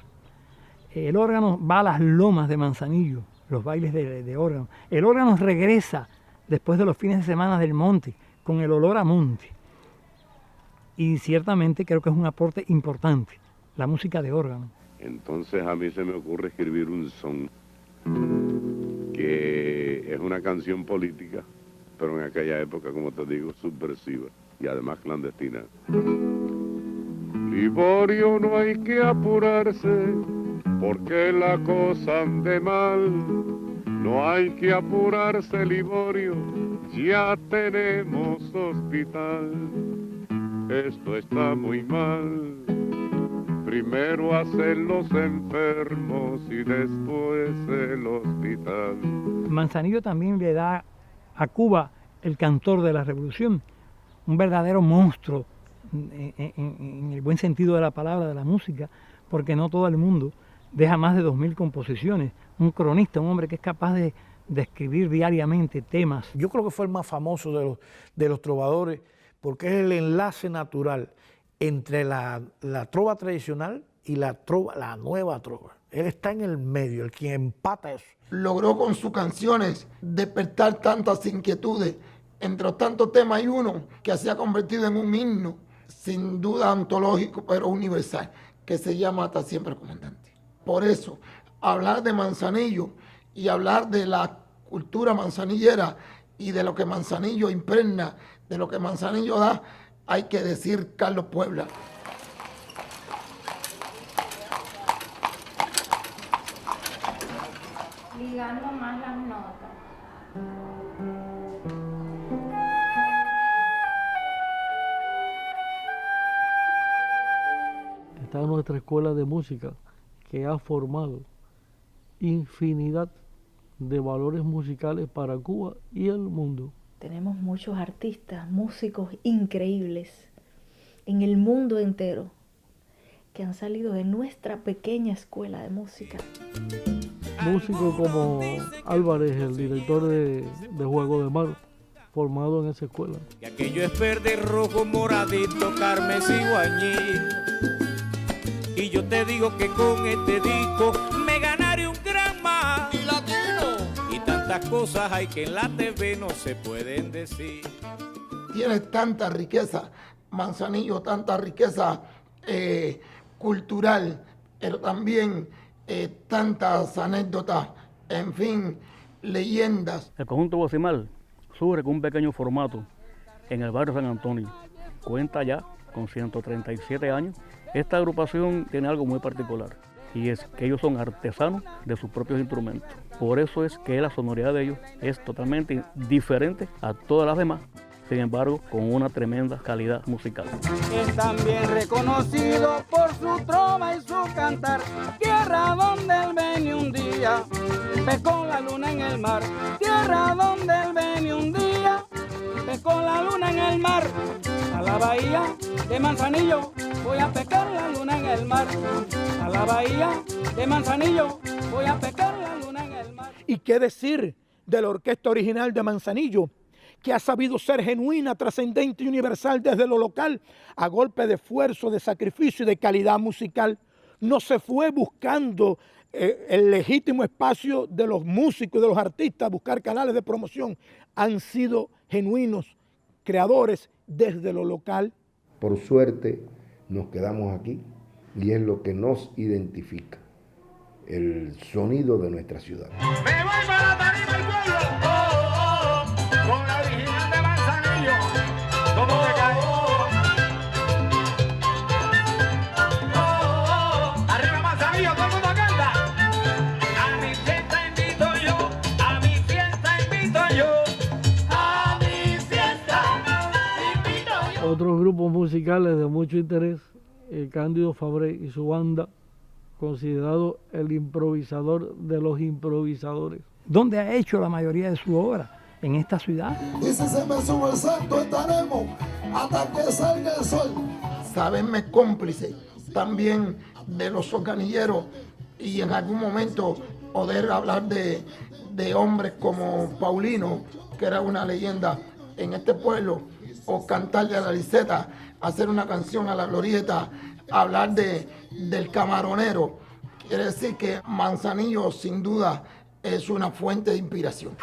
Speaker 3: El órgano va a las lomas de Manzanillo, los bailes de órgano. El órgano regresa después de los fines de semana del monte, con el olor a monte. Y ciertamente creo que es un aporte importante, la música de órgano.
Speaker 6: Entonces a mí se me ocurre escribir un son que es una canción política, pero en aquella época, como te digo, subversiva y además clandestina. Liborio, no hay que apurarse, porque la cosa ande mal. No hay que apurarse, Liborio, ya tenemos hospital. Esto está muy mal. Primero hacen los enfermos y después el hospital.
Speaker 3: Manzanillo también le da a Cuba el cantor de la revolución, un verdadero monstruo en el buen sentido de la palabra, de la música, porque no todo el mundo deja más de 2000 composiciones. Un cronista, un hombre que es capaz de escribir diariamente temas.
Speaker 5: Yo creo que fue el más famoso de los trovadores, porque es el enlace natural entre la trova tradicional y la nueva trova. Él está en el medio, el quien empata eso.
Speaker 2: Logró con sus canciones despertar tantas inquietudes. Entre tantos temas hay uno que se ha convertido en un himno, sin duda antológico, pero universal, que se llama Hasta Siempre, Comandante. Por eso, hablar de Manzanillo y hablar de la cultura manzanillera y de lo que Manzanillo impregna, de lo que Manzanillo da, hay que decir Carlos Puebla.
Speaker 7: Ligando más las notas.
Speaker 11: Está nuestra escuela de música que ha formado infinidad de valores musicales para Cuba y el mundo.
Speaker 8: Tenemos muchos artistas, músicos increíbles en el mundo entero que han salido de nuestra pequeña escuela de música.
Speaker 11: Músicos como Álvarez, el director de Juego de Mar, formado en esa escuela.
Speaker 10: Y aquello es verde, rojo, moradito, carmesí, guañil. Y yo te digo que con este disco me ganaré un Grammy y latino. Y tantas cosas hay que en la TV no se pueden decir.
Speaker 2: Tiene tanta riqueza, Manzanillo, tanta riqueza cultural, pero también tantas anécdotas, en fin, leyendas.
Speaker 12: El conjunto Guasimal surge con un pequeño formato en el barrio San Antonio. Cuenta ya con 137 años. Esta agrupación tiene algo muy particular y es que ellos son artesanos de sus propios instrumentos. Por eso es que la sonoridad de ellos es totalmente diferente a todas las demás, sin embargo, con una tremenda calidad musical.
Speaker 10: Es también reconocido por su trova y su cantar, tierra donde él venía un día, pescó la luna en el mar, tierra donde él venía un día, pescó la luna en el mar, a la bahía de Manzanillo, voy a pescar la luna en el mar, a la bahía de Manzanillo, voy a pescar la luna en el mar.
Speaker 13: ¿Y qué decir de la orquesta original de Manzanillo, que ha sabido ser genuina, trascendente y universal desde lo local, a golpe de esfuerzo, de sacrificio y de calidad musical? No se fue buscando el legítimo espacio de los músicos y de los artistas, buscar canales de promoción. Han sido genuinos creadores desde lo local.
Speaker 4: Por suerte nos quedamos aquí y es lo que nos identifica, el sonido de nuestra ciudad.
Speaker 10: Me voy para la tarima del pueblo, con la original de Manzanillo, ¿cómo se cae? Arriba Manzanillo, todo el mundo canta. A mi fiesta invito yo, a mi fiesta invito yo, a mi fiesta invito yo.
Speaker 11: Otros grupos musicales de mucho interés, Cándido Fabré y su banda, considerado el improvisador de los improvisadores.
Speaker 3: ¿Dónde ha hecho la mayoría de su obra? En esta ciudad.
Speaker 2: Y si se me sube el santo, estaremos hasta que salga el sol. Saberme cómplice también de los organilleros y en algún momento poder hablar de hombres como Paulino, que era una leyenda en este pueblo, o cantarle a la Liseta, hacer una canción a la Glorieta, hablar del camaronero. Quiere decir que Manzanillo sin duda es una fuente de inspiración.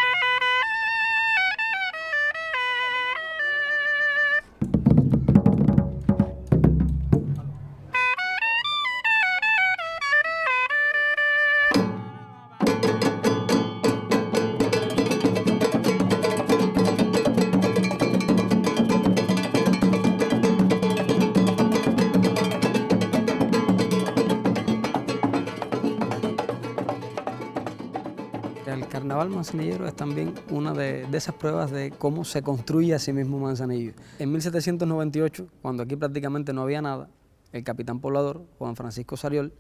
Speaker 1: El carnaval manzanillero es también una de esas pruebas de cómo se construye a sí mismo Manzanillo. En 1798, cuando aquí prácticamente no había nada, el capitán poblador, Juan Francisco Sariol,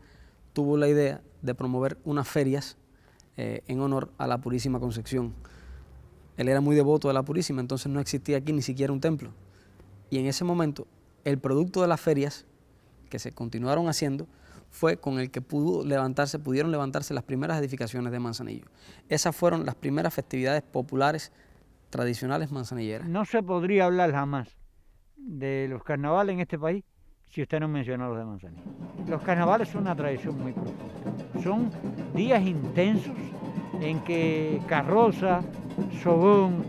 Speaker 1: tuvo la idea de promover unas ferias en honor a la Purísima Concepción. Él era muy devoto de la Purísima, entonces no existía aquí ni siquiera un templo. Y en ese momento, el producto de las ferias, que se continuaron haciendo, fue con el que pudieron levantarse las primeras edificaciones de Manzanillo. Esas fueron las primeras festividades populares tradicionales manzanilleras.
Speaker 9: No se podría hablar jamás de los carnavales en este país si usted no menciona los de Manzanillo. Los carnavales son una tradición muy profunda. Son días intensos en que carroza, sogón,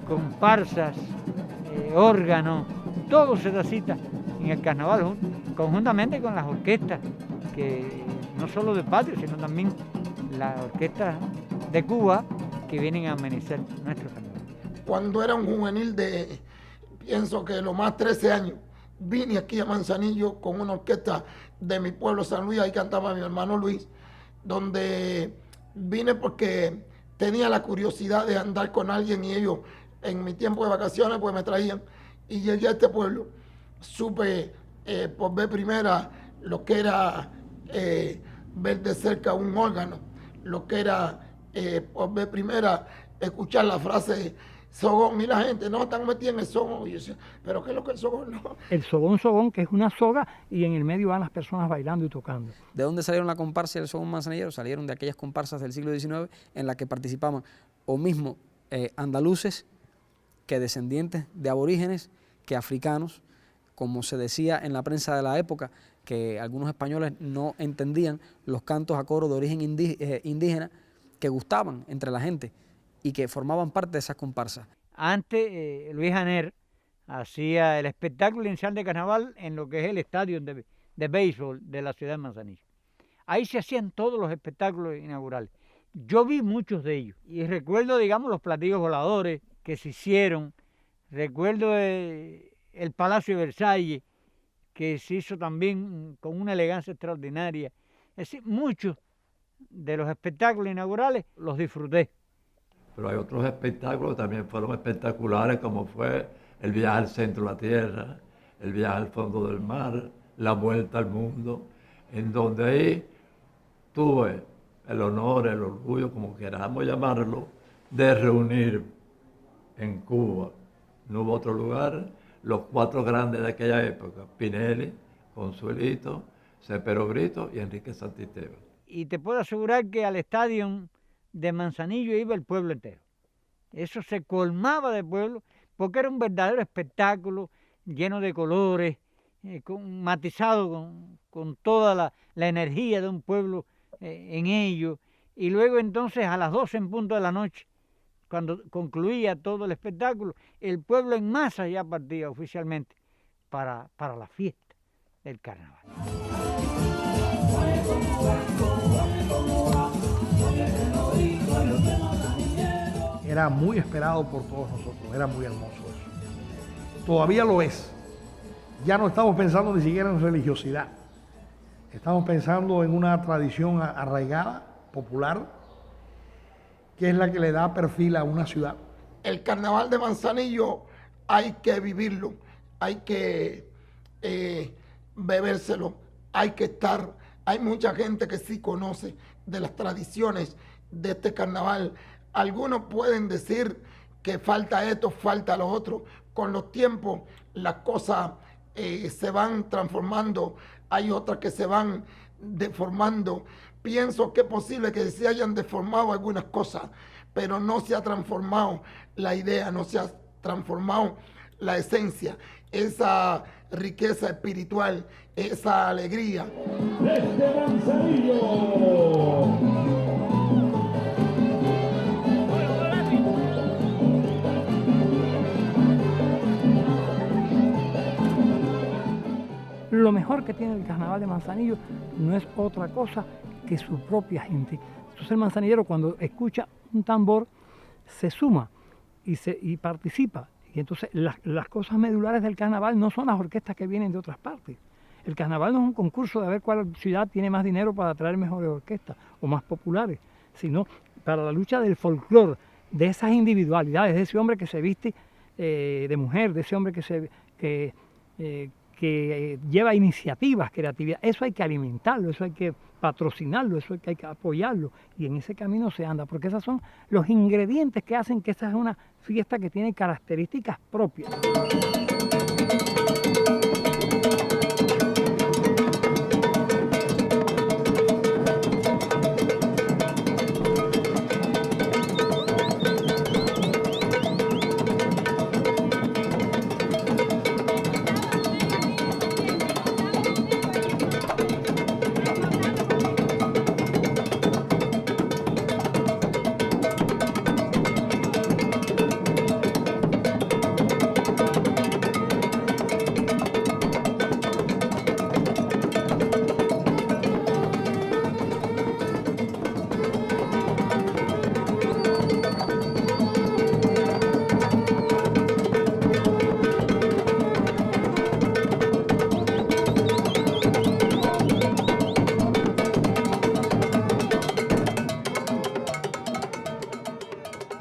Speaker 9: comparsas, órgano, todo se da cita en el carnaval, conjuntamente con las orquestas, que no solo de patio, sino también las orquestas de Cuba que vienen a amenizar nuestro carnaval.
Speaker 13: Cuando era un juvenil pienso que lo más 13 años, vine aquí a Manzanillo con una orquesta de mi pueblo, San Luis, ahí cantaba mi hermano Luis, donde vine porque tenía la curiosidad de andar con alguien y ellos en mi tiempo de vacaciones pues me traían y llegué a este pueblo. Supe por vez primera lo que era ver de cerca un órgano, lo que era por vez primera escuchar la frase sogón, y la gente no están metidos en el sogón. Y yo decía, ¿pero qué es lo que es el sogón? No.
Speaker 3: El sogón, que es una soga, y en el medio van las personas bailando y tocando.
Speaker 1: ¿De dónde salieron la comparsa y el sogón manzanillero? Salieron de aquellas comparsas del siglo XIX en las que participaban o mismo andaluces que descendientes de aborígenes, que africanos, como se decía en la prensa de la época, que algunos españoles no entendían los cantos a coro de origen indígena que gustaban entre la gente y que formaban parte de esas comparsas.
Speaker 9: Antes, Luis Janer hacía el espectáculo inicial de carnaval en lo que es el estadio de béisbol de la ciudad de Manzanillo. Ahí se hacían todos los espectáculos inaugurales. Yo vi muchos de ellos y recuerdo, digamos, los platillos voladores que se hicieron. Recuerdo el Palacio de Versalles, que se hizo también con una elegancia extraordinaria. Es decir, muchos de los espectáculos inaugurales los disfruté.
Speaker 15: Pero hay otros espectáculos que también fueron espectaculares, como fue el viaje al centro de la Tierra, el viaje al fondo del mar, la vuelta al mundo, en donde ahí tuve el honor, el orgullo, como queramos llamarlo, de reunir en Cuba, no hubo otro lugar, los cuatro grandes de aquella época, Pinelli, Consuelito, Cepero Brito y Enrique Santisteban.
Speaker 9: Y te puedo asegurar que al estadio de Manzanillo iba el pueblo entero. Eso se colmaba de pueblo porque era un verdadero espectáculo lleno de colores, matizado con toda la energía de un pueblo en ello. Y luego entonces a las 12 en punto de la noche, cuando concluía todo el espectáculo, el pueblo en masa ya partía oficialmente para la fiesta del carnaval.
Speaker 2: Era muy esperado por todos nosotros, era muy hermoso eso. Todavía lo es. Ya no estamos pensando ni siquiera en religiosidad. Estamos pensando en una tradición arraigada, popular, que es la que le da perfil a una ciudad.
Speaker 13: El carnaval de Manzanillo hay que vivirlo, hay que bebérselo, hay que estar. Hay mucha gente que sí conoce de las tradiciones de este carnaval. Algunos pueden decir que falta esto, falta lo otro. Con los tiempos las cosas se van transformando, hay otras que se van deformando. Pienso que es posible que se hayan deformado algunas cosas, pero no se ha transformado la idea, no se ha transformado la esencia, esa riqueza espiritual, esa alegría.
Speaker 10: ¡Desde Manzanillo!
Speaker 3: Lo mejor que tiene el carnaval de Manzanillo no es otra cosa que su propia gente. Entonces el manzanillero, cuando escucha un tambor, se suma y participa. Y entonces las cosas medulares del carnaval no son las orquestas que vienen de otras partes. El carnaval no es un concurso de ver cuál ciudad tiene más dinero para traer mejores orquestas o más populares, sino para la lucha del folclore, de esas individualidades, de ese hombre que se viste de mujer, de ese hombre que que lleva iniciativas, creatividad. Eso hay que alimentarlo, eso hay que patrocinarlo, eso hay que apoyarlo. Y en ese camino se anda, porque esos son los ingredientes que hacen que esa es una fiesta que tiene características propias.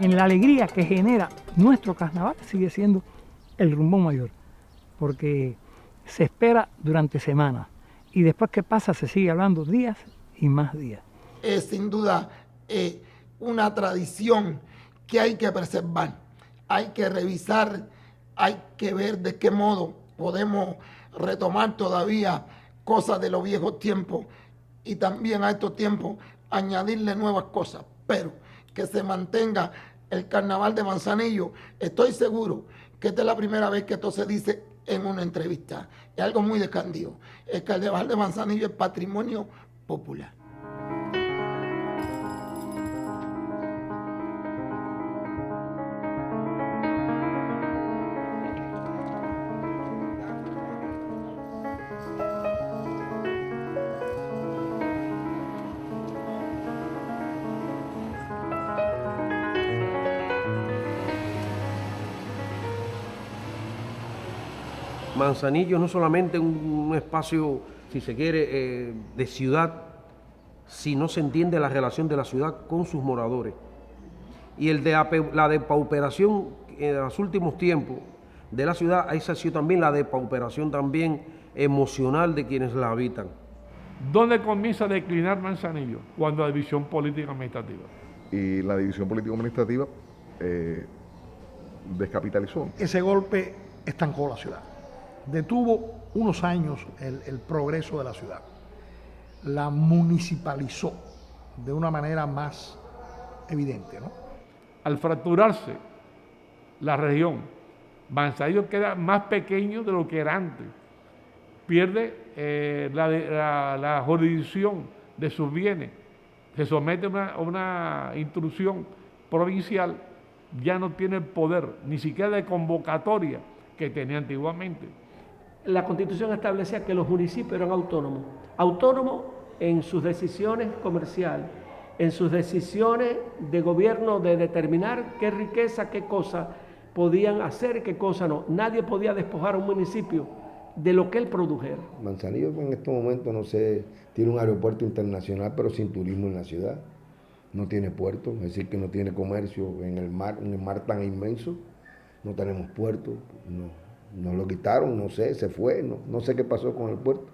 Speaker 3: En la alegría que genera nuestro carnaval sigue siendo el Rumbón Mayor, porque se espera durante semanas y después que pasa se sigue hablando días y más días.
Speaker 16: Es sin duda una tradición que hay que preservar, hay que revisar, hay que ver de qué modo podemos retomar todavía cosas de los viejos tiempos y también a estos tiempos añadirle nuevas cosas, pero que se mantenga el carnaval de Manzanillo. Estoy seguro que esta es la primera vez que esto se dice en una entrevista. Es algo muy descandido. El carnaval de Manzanillo es patrimonio popular.
Speaker 17: Manzanillo no solamente un espacio, si se quiere, de ciudad, sino se entiende la relación de la ciudad con sus moradores. Y la depauperación en los últimos tiempos de la ciudad, ahí se ha sido también la depauperación también emocional de quienes la habitan.
Speaker 18: ¿Dónde comienza a declinar Manzanillo? Cuando la división político-administrativa.
Speaker 14: Y la división político-administrativa descapitalizó.
Speaker 2: Ese golpe estancó la ciudad. Detuvo unos años el progreso de la ciudad. La municipalizó de una manera más evidente, ¿no?
Speaker 18: Al fracturarse la región, Manzanillo queda más pequeño de lo que era antes. Pierde la jurisdicción de sus bienes, se somete a una instrucción provincial, ya no tiene el poder, ni siquiera de convocatoria que tenía antiguamente.
Speaker 19: La Constitución establecía que los municipios eran autónomos en sus decisiones comerciales, en sus decisiones de gobierno de determinar qué riqueza, qué cosa podían hacer y qué cosa no. Nadie podía despojar a un municipio de lo que él produjera.
Speaker 4: Manzanillo en estos momentos, no sé, tiene un aeropuerto internacional, pero sin turismo en la ciudad. No tiene puerto, es decir, que no tiene comercio en el mar tan inmenso. No tenemos puerto, nos lo quitaron, no sé, se fue, no sé qué pasó con el puerto.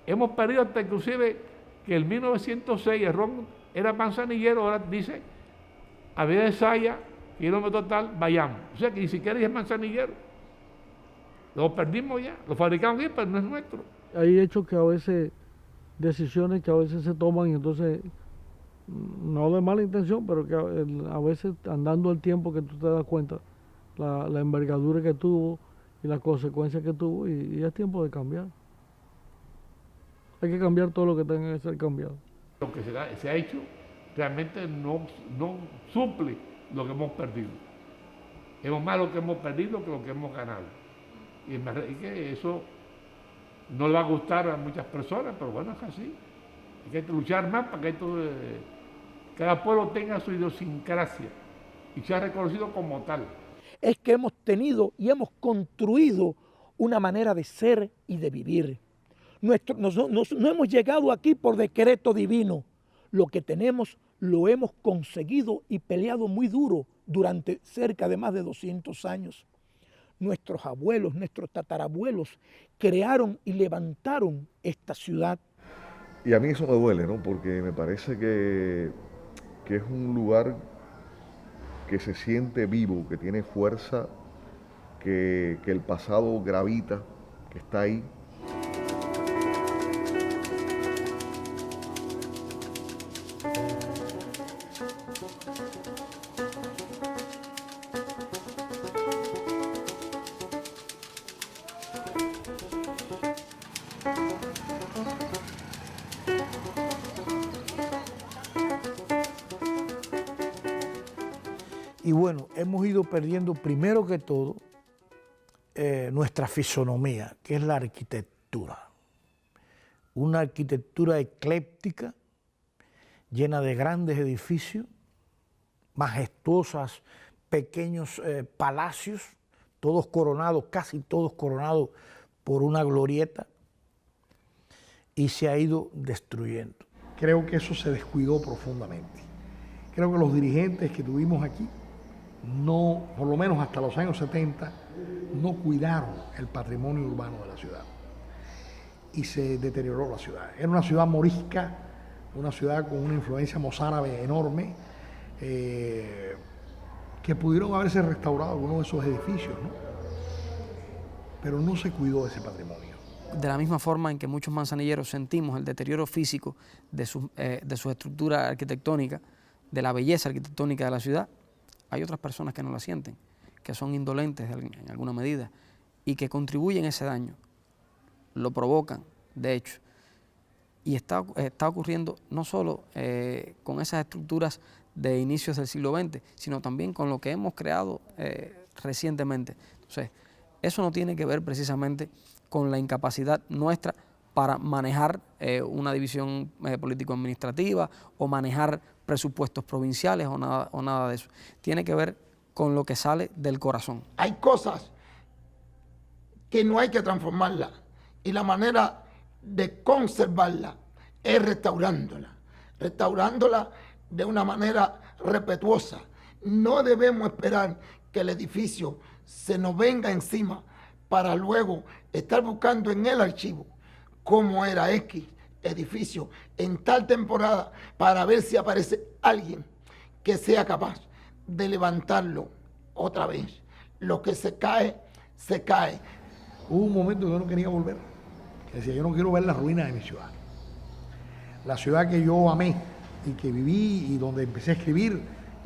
Speaker 18: Hemos perdido hasta inclusive que en 1906 el ron era manzanillero, ahora dice Avenida de Saya, kilómetro tal, Bayamo. O sea que ni siquiera es manzanillero. Lo perdimos ya, lo fabricamos aquí, pero no es nuestro.
Speaker 11: Hay hechos que a veces, decisiones que a veces se toman y entonces, no de mala intención, pero que a veces andando el tiempo que tú te das cuenta, la envergadura que tuvo y las consecuencias que tuvo y es tiempo de cambiar. Hay que cambiar todo lo que tenga que ser cambiado.
Speaker 18: Lo que se ha hecho realmente no suple lo que hemos perdido. Es más lo que hemos perdido que lo que hemos ganado. Y que eso no le va a gustar a muchas personas, pero bueno, es así. Hay que luchar más para que cada pueblo tenga su idiosincrasia y sea reconocido como tal.
Speaker 13: Es que hemos tenido y hemos construido una manera de ser y de vivir. No hemos llegado aquí por decreto divino. Lo que tenemos lo hemos conseguido y peleado muy duro durante cerca de más de 200 años. nuestros abuelos, nuestros tatarabuelos crearon y levantaron esta ciudad.
Speaker 14: Y a mí eso me duele, ¿no? Porque me parece que es un lugar que se siente vivo, que tiene fuerza, que el pasado gravita, que está ahí.
Speaker 5: Y bueno, hemos ido perdiendo primero que todo nuestra fisonomía, que es la arquitectura. Una arquitectura ecléctica, llena de grandes edificios, majestuosas, pequeños palacios, todos coronados, casi todos coronados por una glorieta, y se ha ido destruyendo.
Speaker 2: Creo que eso se descuidó profundamente. Creo que los dirigentes que tuvimos aquí, no, por lo menos hasta los años 70, no cuidaron el patrimonio urbano de la ciudad. Y se deterioró la ciudad. Era una ciudad morisca, una ciudad con una influencia mozárabe enorme, que pudieron haberse restaurado algunos de esos edificios, ¿no? Pero no se cuidó de ese patrimonio.
Speaker 1: De la misma forma en que muchos manzanilleros sentimos el deterioro físico de su estructura arquitectónica, de la belleza arquitectónica de la ciudad, hay otras personas que no la sienten, que son indolentes en alguna medida y que contribuyen a ese daño, lo provocan, de hecho. Y está ocurriendo no solo con esas estructuras de inicios del siglo XX, sino también con lo que hemos creado recientemente. Entonces, eso no tiene que ver precisamente con la incapacidad nuestra para manejar una división político-administrativa o manejar presupuestos provinciales o nada de eso. Tiene que ver con lo que sale del corazón.
Speaker 16: Hay cosas que no hay que transformarlas y la manera de conservarla es restaurándola de una manera respetuosa. No debemos esperar que el edificio se nos venga encima para luego estar buscando en el archivo cómo era X edificio en tal temporada para ver si aparece alguien que sea capaz de levantarlo otra vez. Lo que se cae, se cae.
Speaker 2: Hubo un momento que yo no quería volver. Decía, yo no quiero ver las ruinas de mi ciudad. La ciudad que yo amé y que viví y donde empecé a escribir,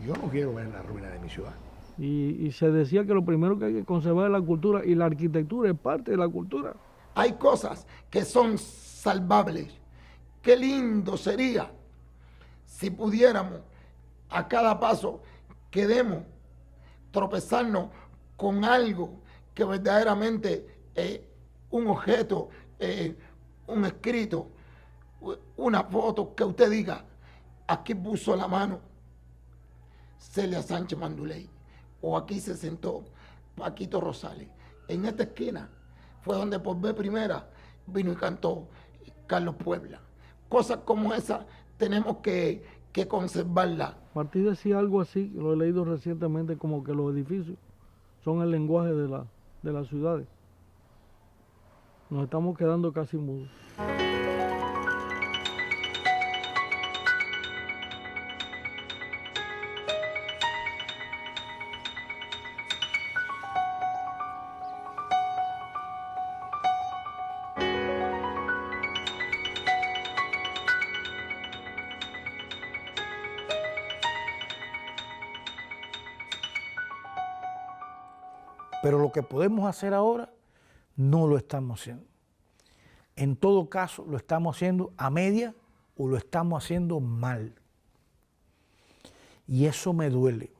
Speaker 2: yo no quiero ver las ruinas de mi ciudad.
Speaker 11: Y se decía que lo primero que hay que conservar es la cultura, y la arquitectura es parte de la cultura.
Speaker 16: Hay cosas que son salvables. Qué lindo sería si pudiéramos a cada paso que demos tropezarnos con algo que verdaderamente un objeto, un escrito, una foto que usted diga, aquí puso la mano Celia Sánchez Manduley, o aquí se sentó Paquito Rosales. En esta esquina fue donde por vez primera vino y cantó Carlos Puebla. Cosas como esas tenemos que conservarlas.
Speaker 11: Martí decía algo así, lo he leído recientemente, como que los edificios son el lenguaje de las ciudades. Nos estamos quedando casi mudos.
Speaker 5: Pero lo que podemos hacer ahora no lo estamos haciendo. En todo caso, lo estamos haciendo a media o lo estamos haciendo mal. Y eso me duele,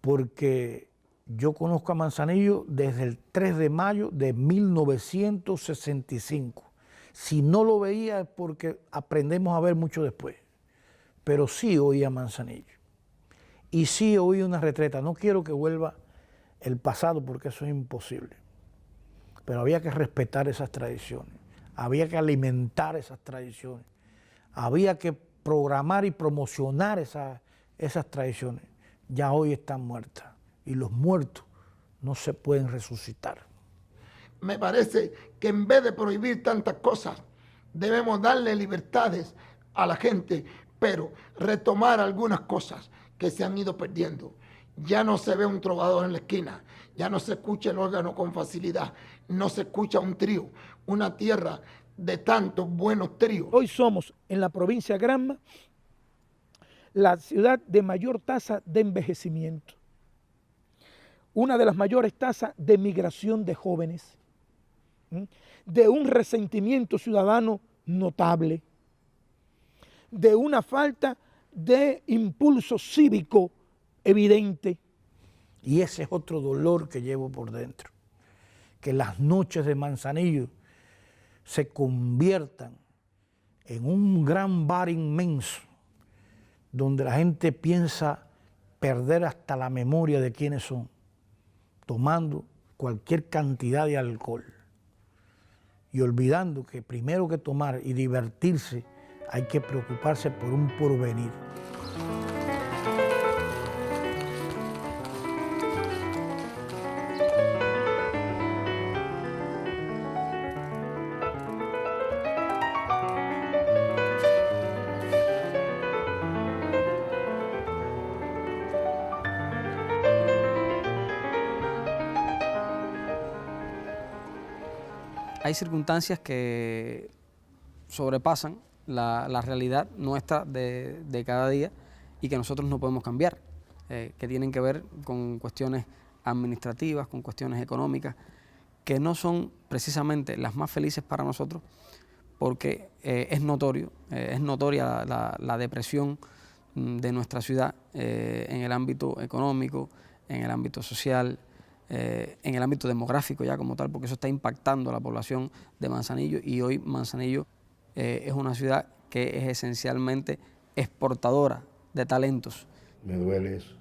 Speaker 5: porque yo conozco a Manzanillo desde el 3 de mayo de 1965. Si no lo veía es porque aprendemos a ver mucho después. Pero sí oí a Manzanillo. Y sí oí una retreta. No quiero que vuelva el pasado porque eso es imposible. Pero había que respetar esas tradiciones, había que alimentar esas tradiciones, había que programar y promocionar esas tradiciones. Ya hoy están muertas y los muertos no se pueden resucitar.
Speaker 16: Me parece que en vez de prohibir tantas cosas, debemos darle libertades a la gente, pero retomar algunas cosas que se han ido perdiendo. Ya no se ve un trovador en la esquina, ya no se escucha el órgano con facilidad, no se escucha un trío, una tierra de tantos buenos tríos.
Speaker 13: Hoy somos, en la provincia de Granma, la ciudad de mayor tasa de envejecimiento, una de las mayores tasas de migración de jóvenes, de un resentimiento ciudadano notable, de una falta de impulso cívico evidente.
Speaker 5: Y ese es otro dolor que llevo por dentro, que las noches de Manzanillo se conviertan en un gran bar inmenso, donde la gente piensa perder hasta la memoria de quiénes son, tomando cualquier cantidad de alcohol y olvidando que primero que tomar y divertirse hay que preocuparse por un porvenir.
Speaker 1: Hay circunstancias que sobrepasan la realidad nuestra de cada día y que nosotros no podemos cambiar, que tienen que ver con cuestiones administrativas, con cuestiones económicas, que no son precisamente las más felices para nosotros, porque es notoria la depresión de nuestra ciudad en el ámbito económico, en el ámbito social, en el ámbito demográfico ya como tal, porque eso está impactando a la población de Manzanillo, y hoy Manzanillo es una ciudad que es esencialmente exportadora de talentos.
Speaker 4: Me duele eso.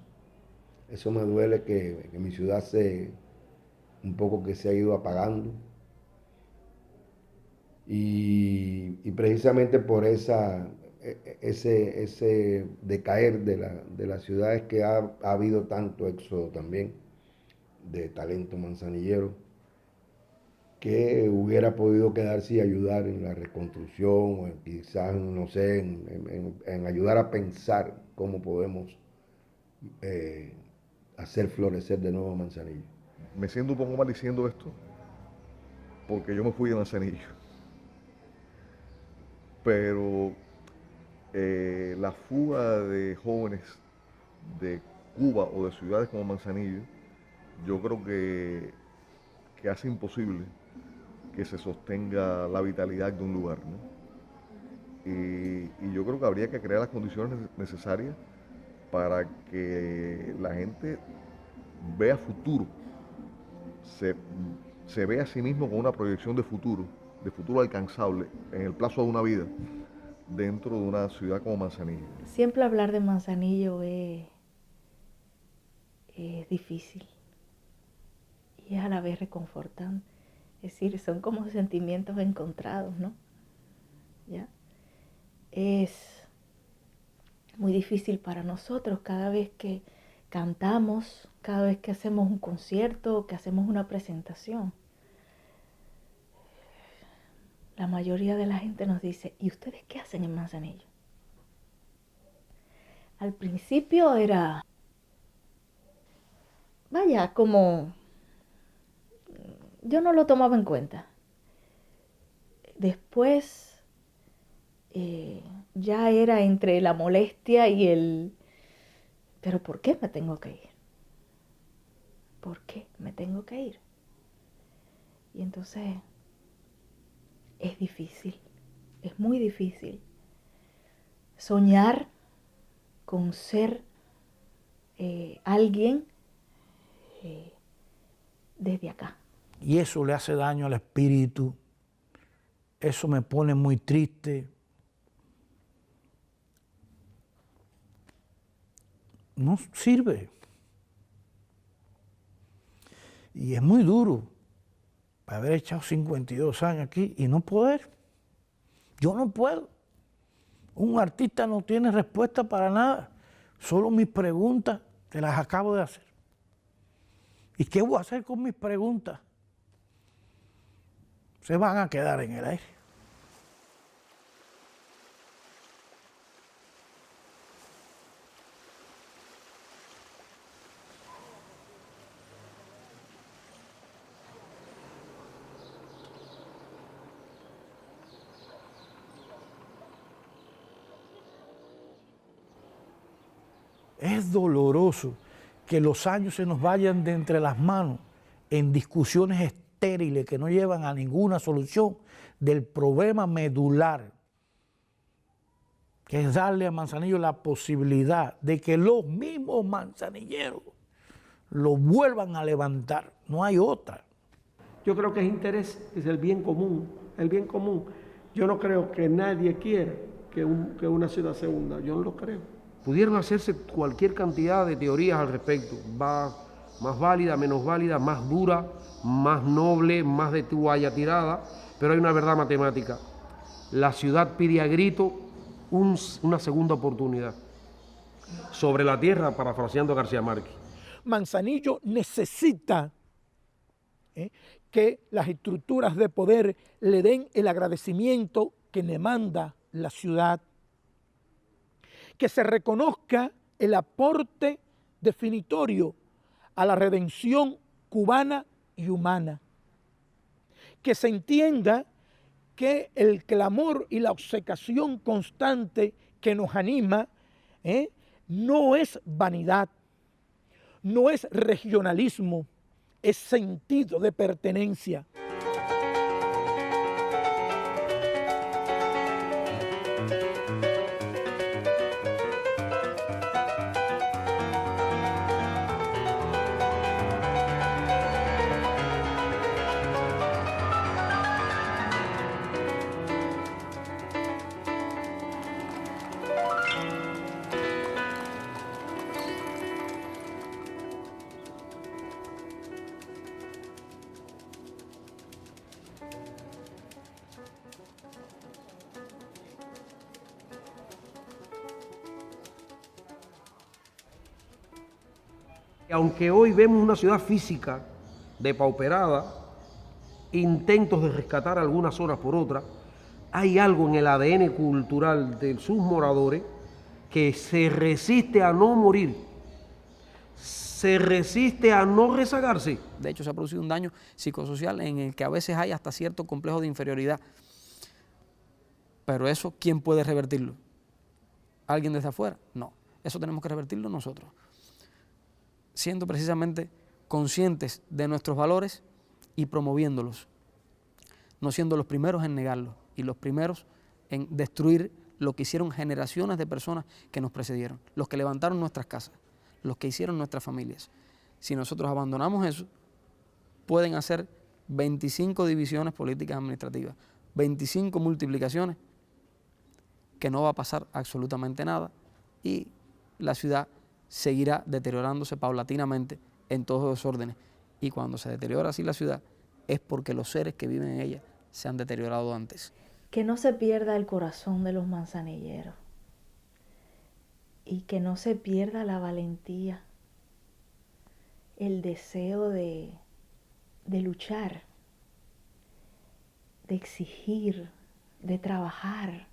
Speaker 4: Eso me duele que mi ciudad un poco que se ha ido apagando. Y precisamente por ese decaer de la ciudad es que ha habido tanto éxodo también de talento manzanillero que hubiera podido quedarse y ayudar en la reconstrucción, o quizás, no sé, en ayudar a pensar cómo podemos hacer florecer de nuevo Manzanillo.
Speaker 14: Me siento un poco mal diciendo esto, porque yo me fui de Manzanillo. Pero la fuga de jóvenes de Cuba o de ciudades como Manzanillo, yo creo que hace imposible que se sostenga la vitalidad de un lugar, ¿no? Y yo creo que habría que crear las condiciones necesarias para que la gente vea futuro, se vea a sí mismo con una proyección de futuro alcanzable en el plazo de una vida dentro de una ciudad como Manzanillo.
Speaker 8: Siempre hablar de Manzanillo es difícil y es a la vez reconfortante. Es decir, son como sentimientos encontrados, ¿no? ¿Ya? Es muy difícil para nosotros cada vez que cantamos, cada vez que hacemos un concierto, que hacemos una presentación. La mayoría de la gente nos dice, ¿y ustedes qué hacen en Manzanillo? Al principio era, vaya, como yo no lo tomaba en cuenta. Después ya era entre la molestia y el, ¿pero por qué me tengo que ir? ¿Por qué me tengo que ir? Y entonces es difícil, es muy difícil soñar con ser alguien desde acá.
Speaker 5: Y eso le hace daño al espíritu, eso me pone muy triste. No sirve. Y es muy duro haber echado 52 años aquí y no poder. Yo no puedo. Un artista no tiene respuesta para nada. Solo mis preguntas te las acabo de hacer. ¿Y qué voy a hacer con mis preguntas? Se van a quedar en el aire. Es doloroso que los años se nos vayan de entre las manos en discusiones estériles que no llevan a ninguna solución del problema medular, que es darle a Manzanillo la posibilidad de que los mismos manzanilleros lo vuelvan a levantar. No hay otra.
Speaker 19: Yo creo que es interés, es el bien común, el bien común. Yo no creo que nadie quiera que una ciudad se hunda, yo no lo creo.
Speaker 17: Pudieron hacerse cualquier cantidad de teorías al respecto, más válida, menos válida, más dura, más noble, más de toalla tirada, pero hay una verdad matemática. La ciudad pide a grito una segunda oportunidad sobre la tierra, parafraseando a García Márquez.
Speaker 13: Manzanillo necesita que las estructuras de poder le den el agradecimiento que demanda la ciudad, que se reconozca el aporte definitorio a la redención cubana y humana, que se entienda que el clamor y la obcecación constante que nos anima no es vanidad, no es regionalismo, es sentido de pertenencia.
Speaker 17: Aunque hoy vemos una ciudad física depauperada, intentos de rescatar algunas zonas por otras, hay algo en el ADN cultural de sus moradores que se resiste a no morir, se resiste a no rezagarse.
Speaker 1: De hecho, se ha producido un daño psicosocial en el que a veces hay hasta cierto complejo de inferioridad. Pero eso, ¿quién puede revertirlo? ¿Alguien desde afuera? No, eso tenemos que revertirlo nosotros, siendo precisamente conscientes de nuestros valores y promoviéndolos, no siendo los primeros en negarlos y los primeros en destruir lo que hicieron generaciones de personas que nos precedieron, los que levantaron nuestras casas, los que hicieron nuestras familias. Si nosotros abandonamos eso, pueden hacer 25 divisiones políticas administrativas, 25 multiplicaciones, que no va a pasar absolutamente nada y la ciudad seguirá deteriorándose paulatinamente en todos los órdenes. Y cuando se deteriora así la ciudad, es porque los seres que viven en ella se han deteriorado antes.
Speaker 8: Que no se pierda el corazón de los manzanilleros y que no se pierda la valentía, el deseo de luchar, de exigir, de trabajar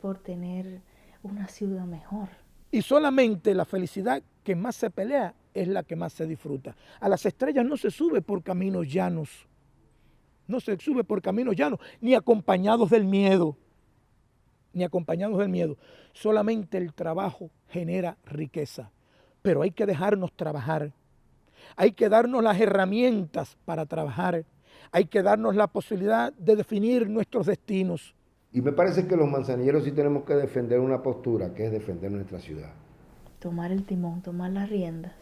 Speaker 8: por tener una ciudad mejor.
Speaker 13: Y solamente la felicidad que más se pelea es la que más se disfruta. A las estrellas no se sube por caminos llanos. No se sube por caminos llanos, ni acompañados del miedo. Ni acompañados del miedo. Solamente el trabajo genera riqueza. Pero hay que dejarnos trabajar. Hay que darnos las herramientas para trabajar. Hay que darnos la posibilidad de definir nuestros destinos.
Speaker 4: Y me parece que los manzanilleros sí tenemos que defender una postura, que es defender nuestra ciudad.
Speaker 8: Tomar el timón, tomar las riendas.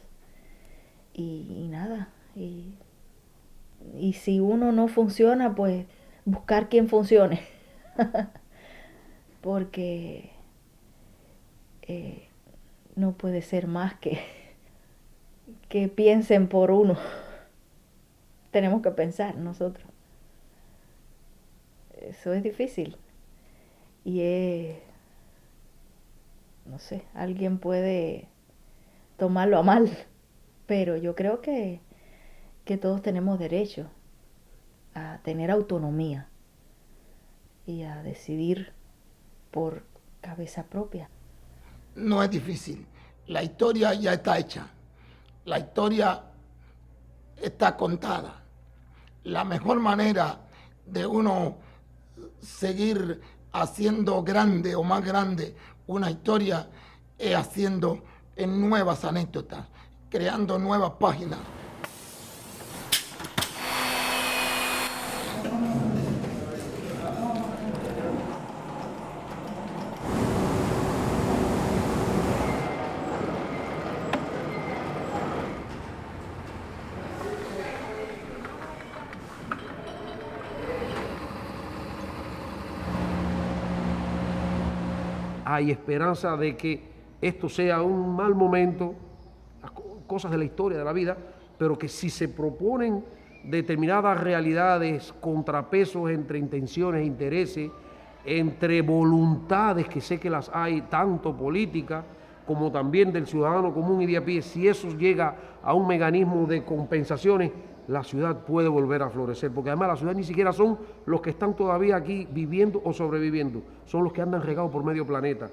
Speaker 8: Y nada. Y si uno no funciona, pues buscar quien funcione. Porque no puede ser más que piensen por uno. Tenemos que pensar nosotros. Eso es difícil. Y no sé, alguien puede tomarlo a mal, pero yo creo que que todos tenemos derecho a tener autonomía y a decidir por cabeza propia.
Speaker 16: No es difícil. La historia ya está hecha. La historia está contada. La mejor manera de uno seguir haciendo grande o más grande una historia es haciendo en nuevas anécdotas, creando nuevas páginas.
Speaker 17: Hay esperanza de que esto sea un mal momento, las cosas de la historia, de la vida, pero que si se proponen determinadas realidades, contrapesos entre intenciones, intereses, entre voluntades, que sé que las hay, tanto políticas como también del ciudadano común y de a pie, si eso llega a un mecanismo de compensaciones, la ciudad puede volver a florecer, porque además la ciudad ni siquiera son los que están todavía aquí viviendo o sobreviviendo, son los que andan regados por medio planeta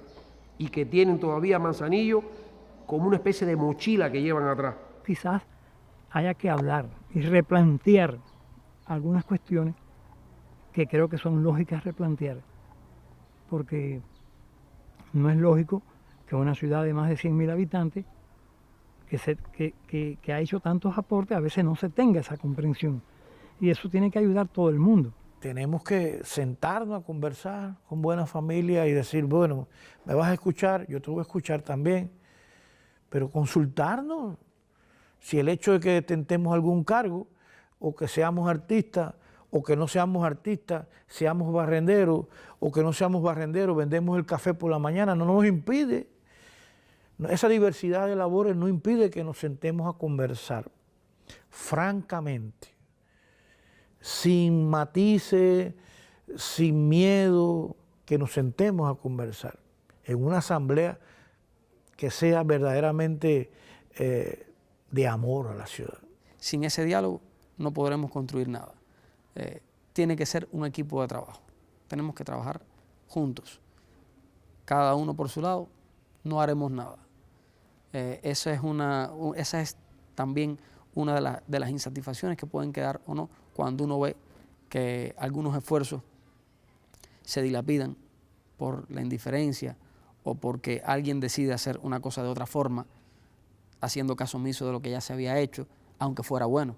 Speaker 17: y que tienen todavía Manzanillo como una especie de mochila que llevan atrás.
Speaker 3: Quizás haya que hablar y replantear algunas cuestiones que creo que son lógicas replantear, porque no es lógico que una ciudad de más de 100.000 habitantes que ha hecho tantos aportes, a veces no se tenga esa comprensión. Y eso tiene que ayudar todo el mundo.
Speaker 5: Tenemos que sentarnos a conversar con buena familia y decir, bueno, me vas a escuchar, yo te voy a escuchar también, pero consultarnos. Si el hecho de que tentemos algún cargo, o que seamos artistas, o que no seamos artistas, seamos barrenderos, o que no seamos barrenderos, vendemos el café por la mañana, no nos impide. Esa diversidad de labores no impide que nos sentemos a conversar francamente, sin matices, sin miedo, que nos sentemos a conversar en una asamblea que sea verdaderamente de amor a la ciudad.
Speaker 1: Sin ese diálogo no podremos construir nada. Tiene que ser un equipo de trabajo. Tenemos que trabajar juntos. Cada uno por su lado, no haremos nada. Esa es también una de las insatisfacciones que pueden quedar o no cuando uno ve que algunos esfuerzos se dilapidan por la indiferencia o porque alguien decide hacer una cosa de otra forma, haciendo caso omiso de lo que ya se había hecho, aunque fuera bueno.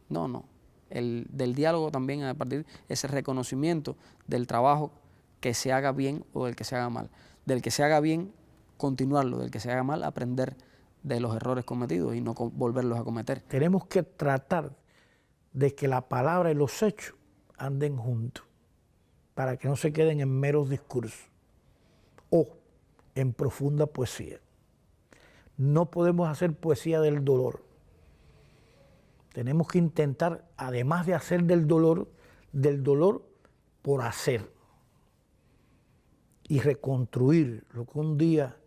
Speaker 1: No. Del diálogo también, a partir de ese reconocimiento del trabajo que se haga bien o del que se haga mal. Del que se haga bien, continuarlo, del que se haga mal, aprender de los errores cometidos y no volverlos a cometer.
Speaker 5: Tenemos que tratar de que la palabra y los hechos anden juntos, para que no se queden en meros discursos o en profunda poesía. No podemos hacer poesía del dolor. Tenemos que intentar, además de hacer del dolor por hacer y reconstruir lo que un día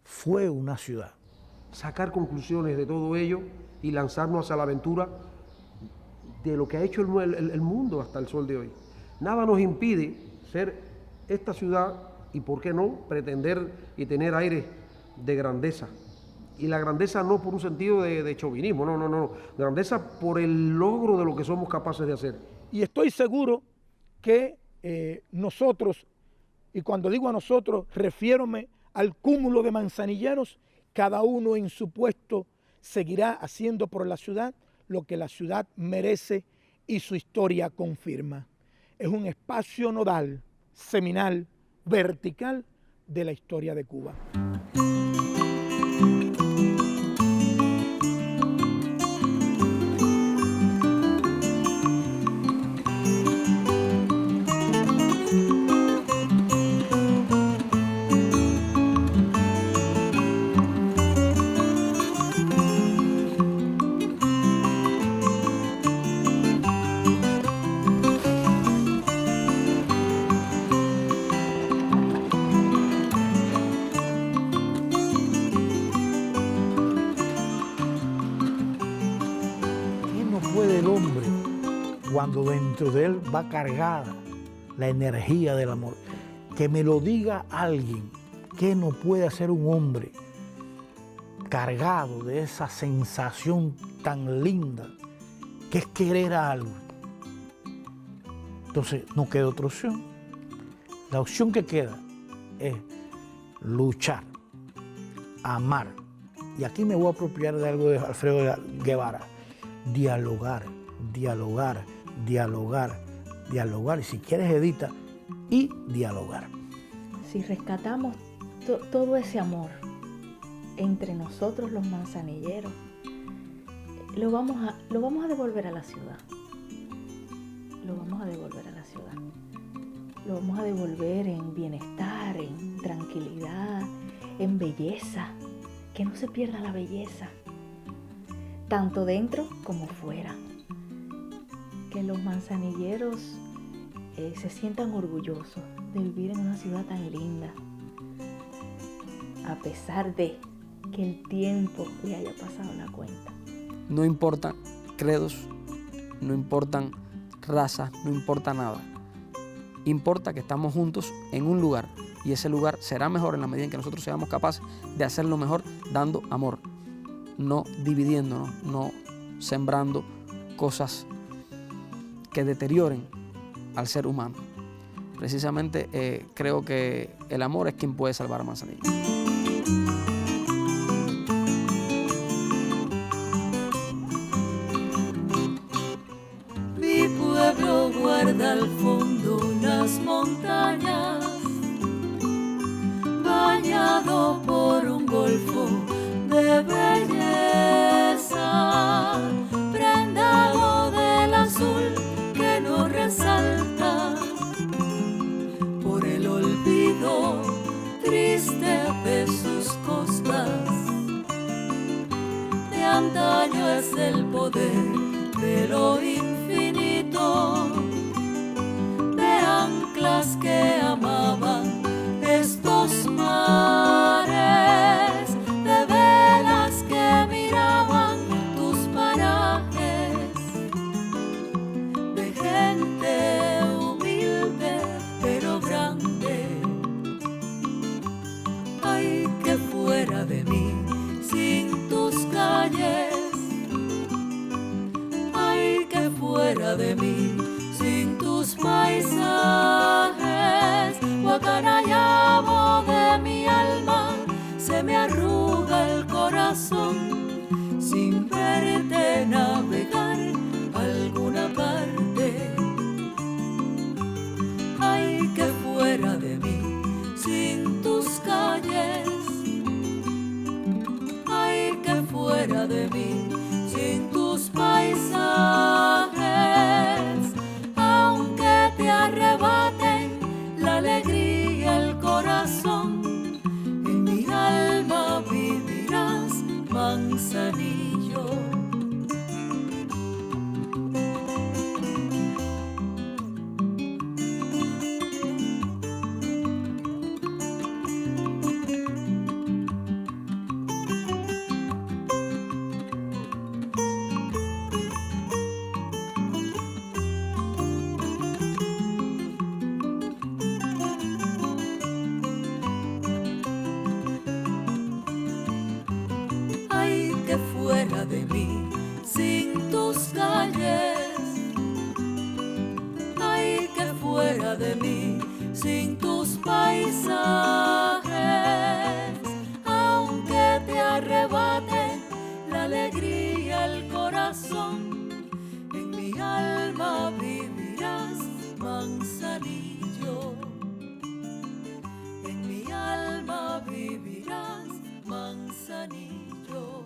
Speaker 5: fue una ciudad.
Speaker 17: Sacar conclusiones de todo ello y lanzarnos hacia la aventura de lo que ha hecho el mundo hasta el sol de hoy. Nada nos impide ser esta ciudad y, ¿por qué no?, pretender y tener aires de grandeza. Y la grandeza no por un sentido de chauvinismo, no. Grandeza por el logro de lo que somos capaces de hacer.
Speaker 13: Y estoy seguro que nosotros, y cuando digo a nosotros, refiérome al cúmulo de manzanilleros, cada uno en su puesto seguirá haciendo por la ciudad lo que la ciudad merece y su historia confirma. Es un espacio nodal, seminal, vertical de la historia de Cuba.
Speaker 5: puede el hombre cuando dentro de él va cargada la energía del amor? Que me lo diga alguien. ¿Qué no puede hacer un hombre cargado de esa sensación tan linda que es querer a algo? Entonces no queda otra opción. La opción que queda es luchar, amar. Y aquí me voy a apropiar de algo de Alfredo Guevara. Dialogar, dialogar, dialogar, dialogar. Y si quieres edita, y dialogar.
Speaker 8: Si rescatamos todo ese amor entre nosotros los manzanilleros, lo vamos a devolver a la ciudad. Lo vamos a devolver a la ciudad. Lo vamos a devolver en bienestar, en tranquilidad, en belleza. Que no se pierda la belleza, tanto dentro como fuera. Que los manzanilleros se sientan orgullosos de vivir en una ciudad tan linda, a pesar de que el tiempo le haya pasado la cuenta.
Speaker 1: No importan credos, no importan razas, no importa nada. Importa que estamos juntos en un lugar y ese lugar será mejor en la medida en que nosotros seamos capaces de hacerlo mejor dando amor, no dividiéndonos, no sembrando cosas que deterioren al ser humano. Precisamente creo que el amor es quien puede salvar a Manzanillo.
Speaker 20: Mi pueblo guarda al fondo las montañas, bañado por un golfo de belleza, prendado del azul que no resalta por el olvido triste de sus costas. De antaño es el poder de lo infinito, de anclas que amaban estos mares, de velas que miraban tus parajes, de gente humilde pero grande. Ay, que fuera de mí sin tus calles, ay, que fuera de mí sin tus paisajes. Guacanayabo de mi alma, se me arruga el corazón sin verte navegar a alguna parte. Ay, que fuera de mí sin tus calles, ay, que fuera de mí sin tus paisajes. Aunque te arrebaten la alegría, el corazón, en mi alma vivirás, Manzanillo. Ay, que fuera de mí sin tus calles, ay, que fuera de mí sin tus paisajes. Aunque te arrebate la alegría, el corazón, en mi alma vivirás, Manzanillo. En mi alma vivirás, Manzanillo.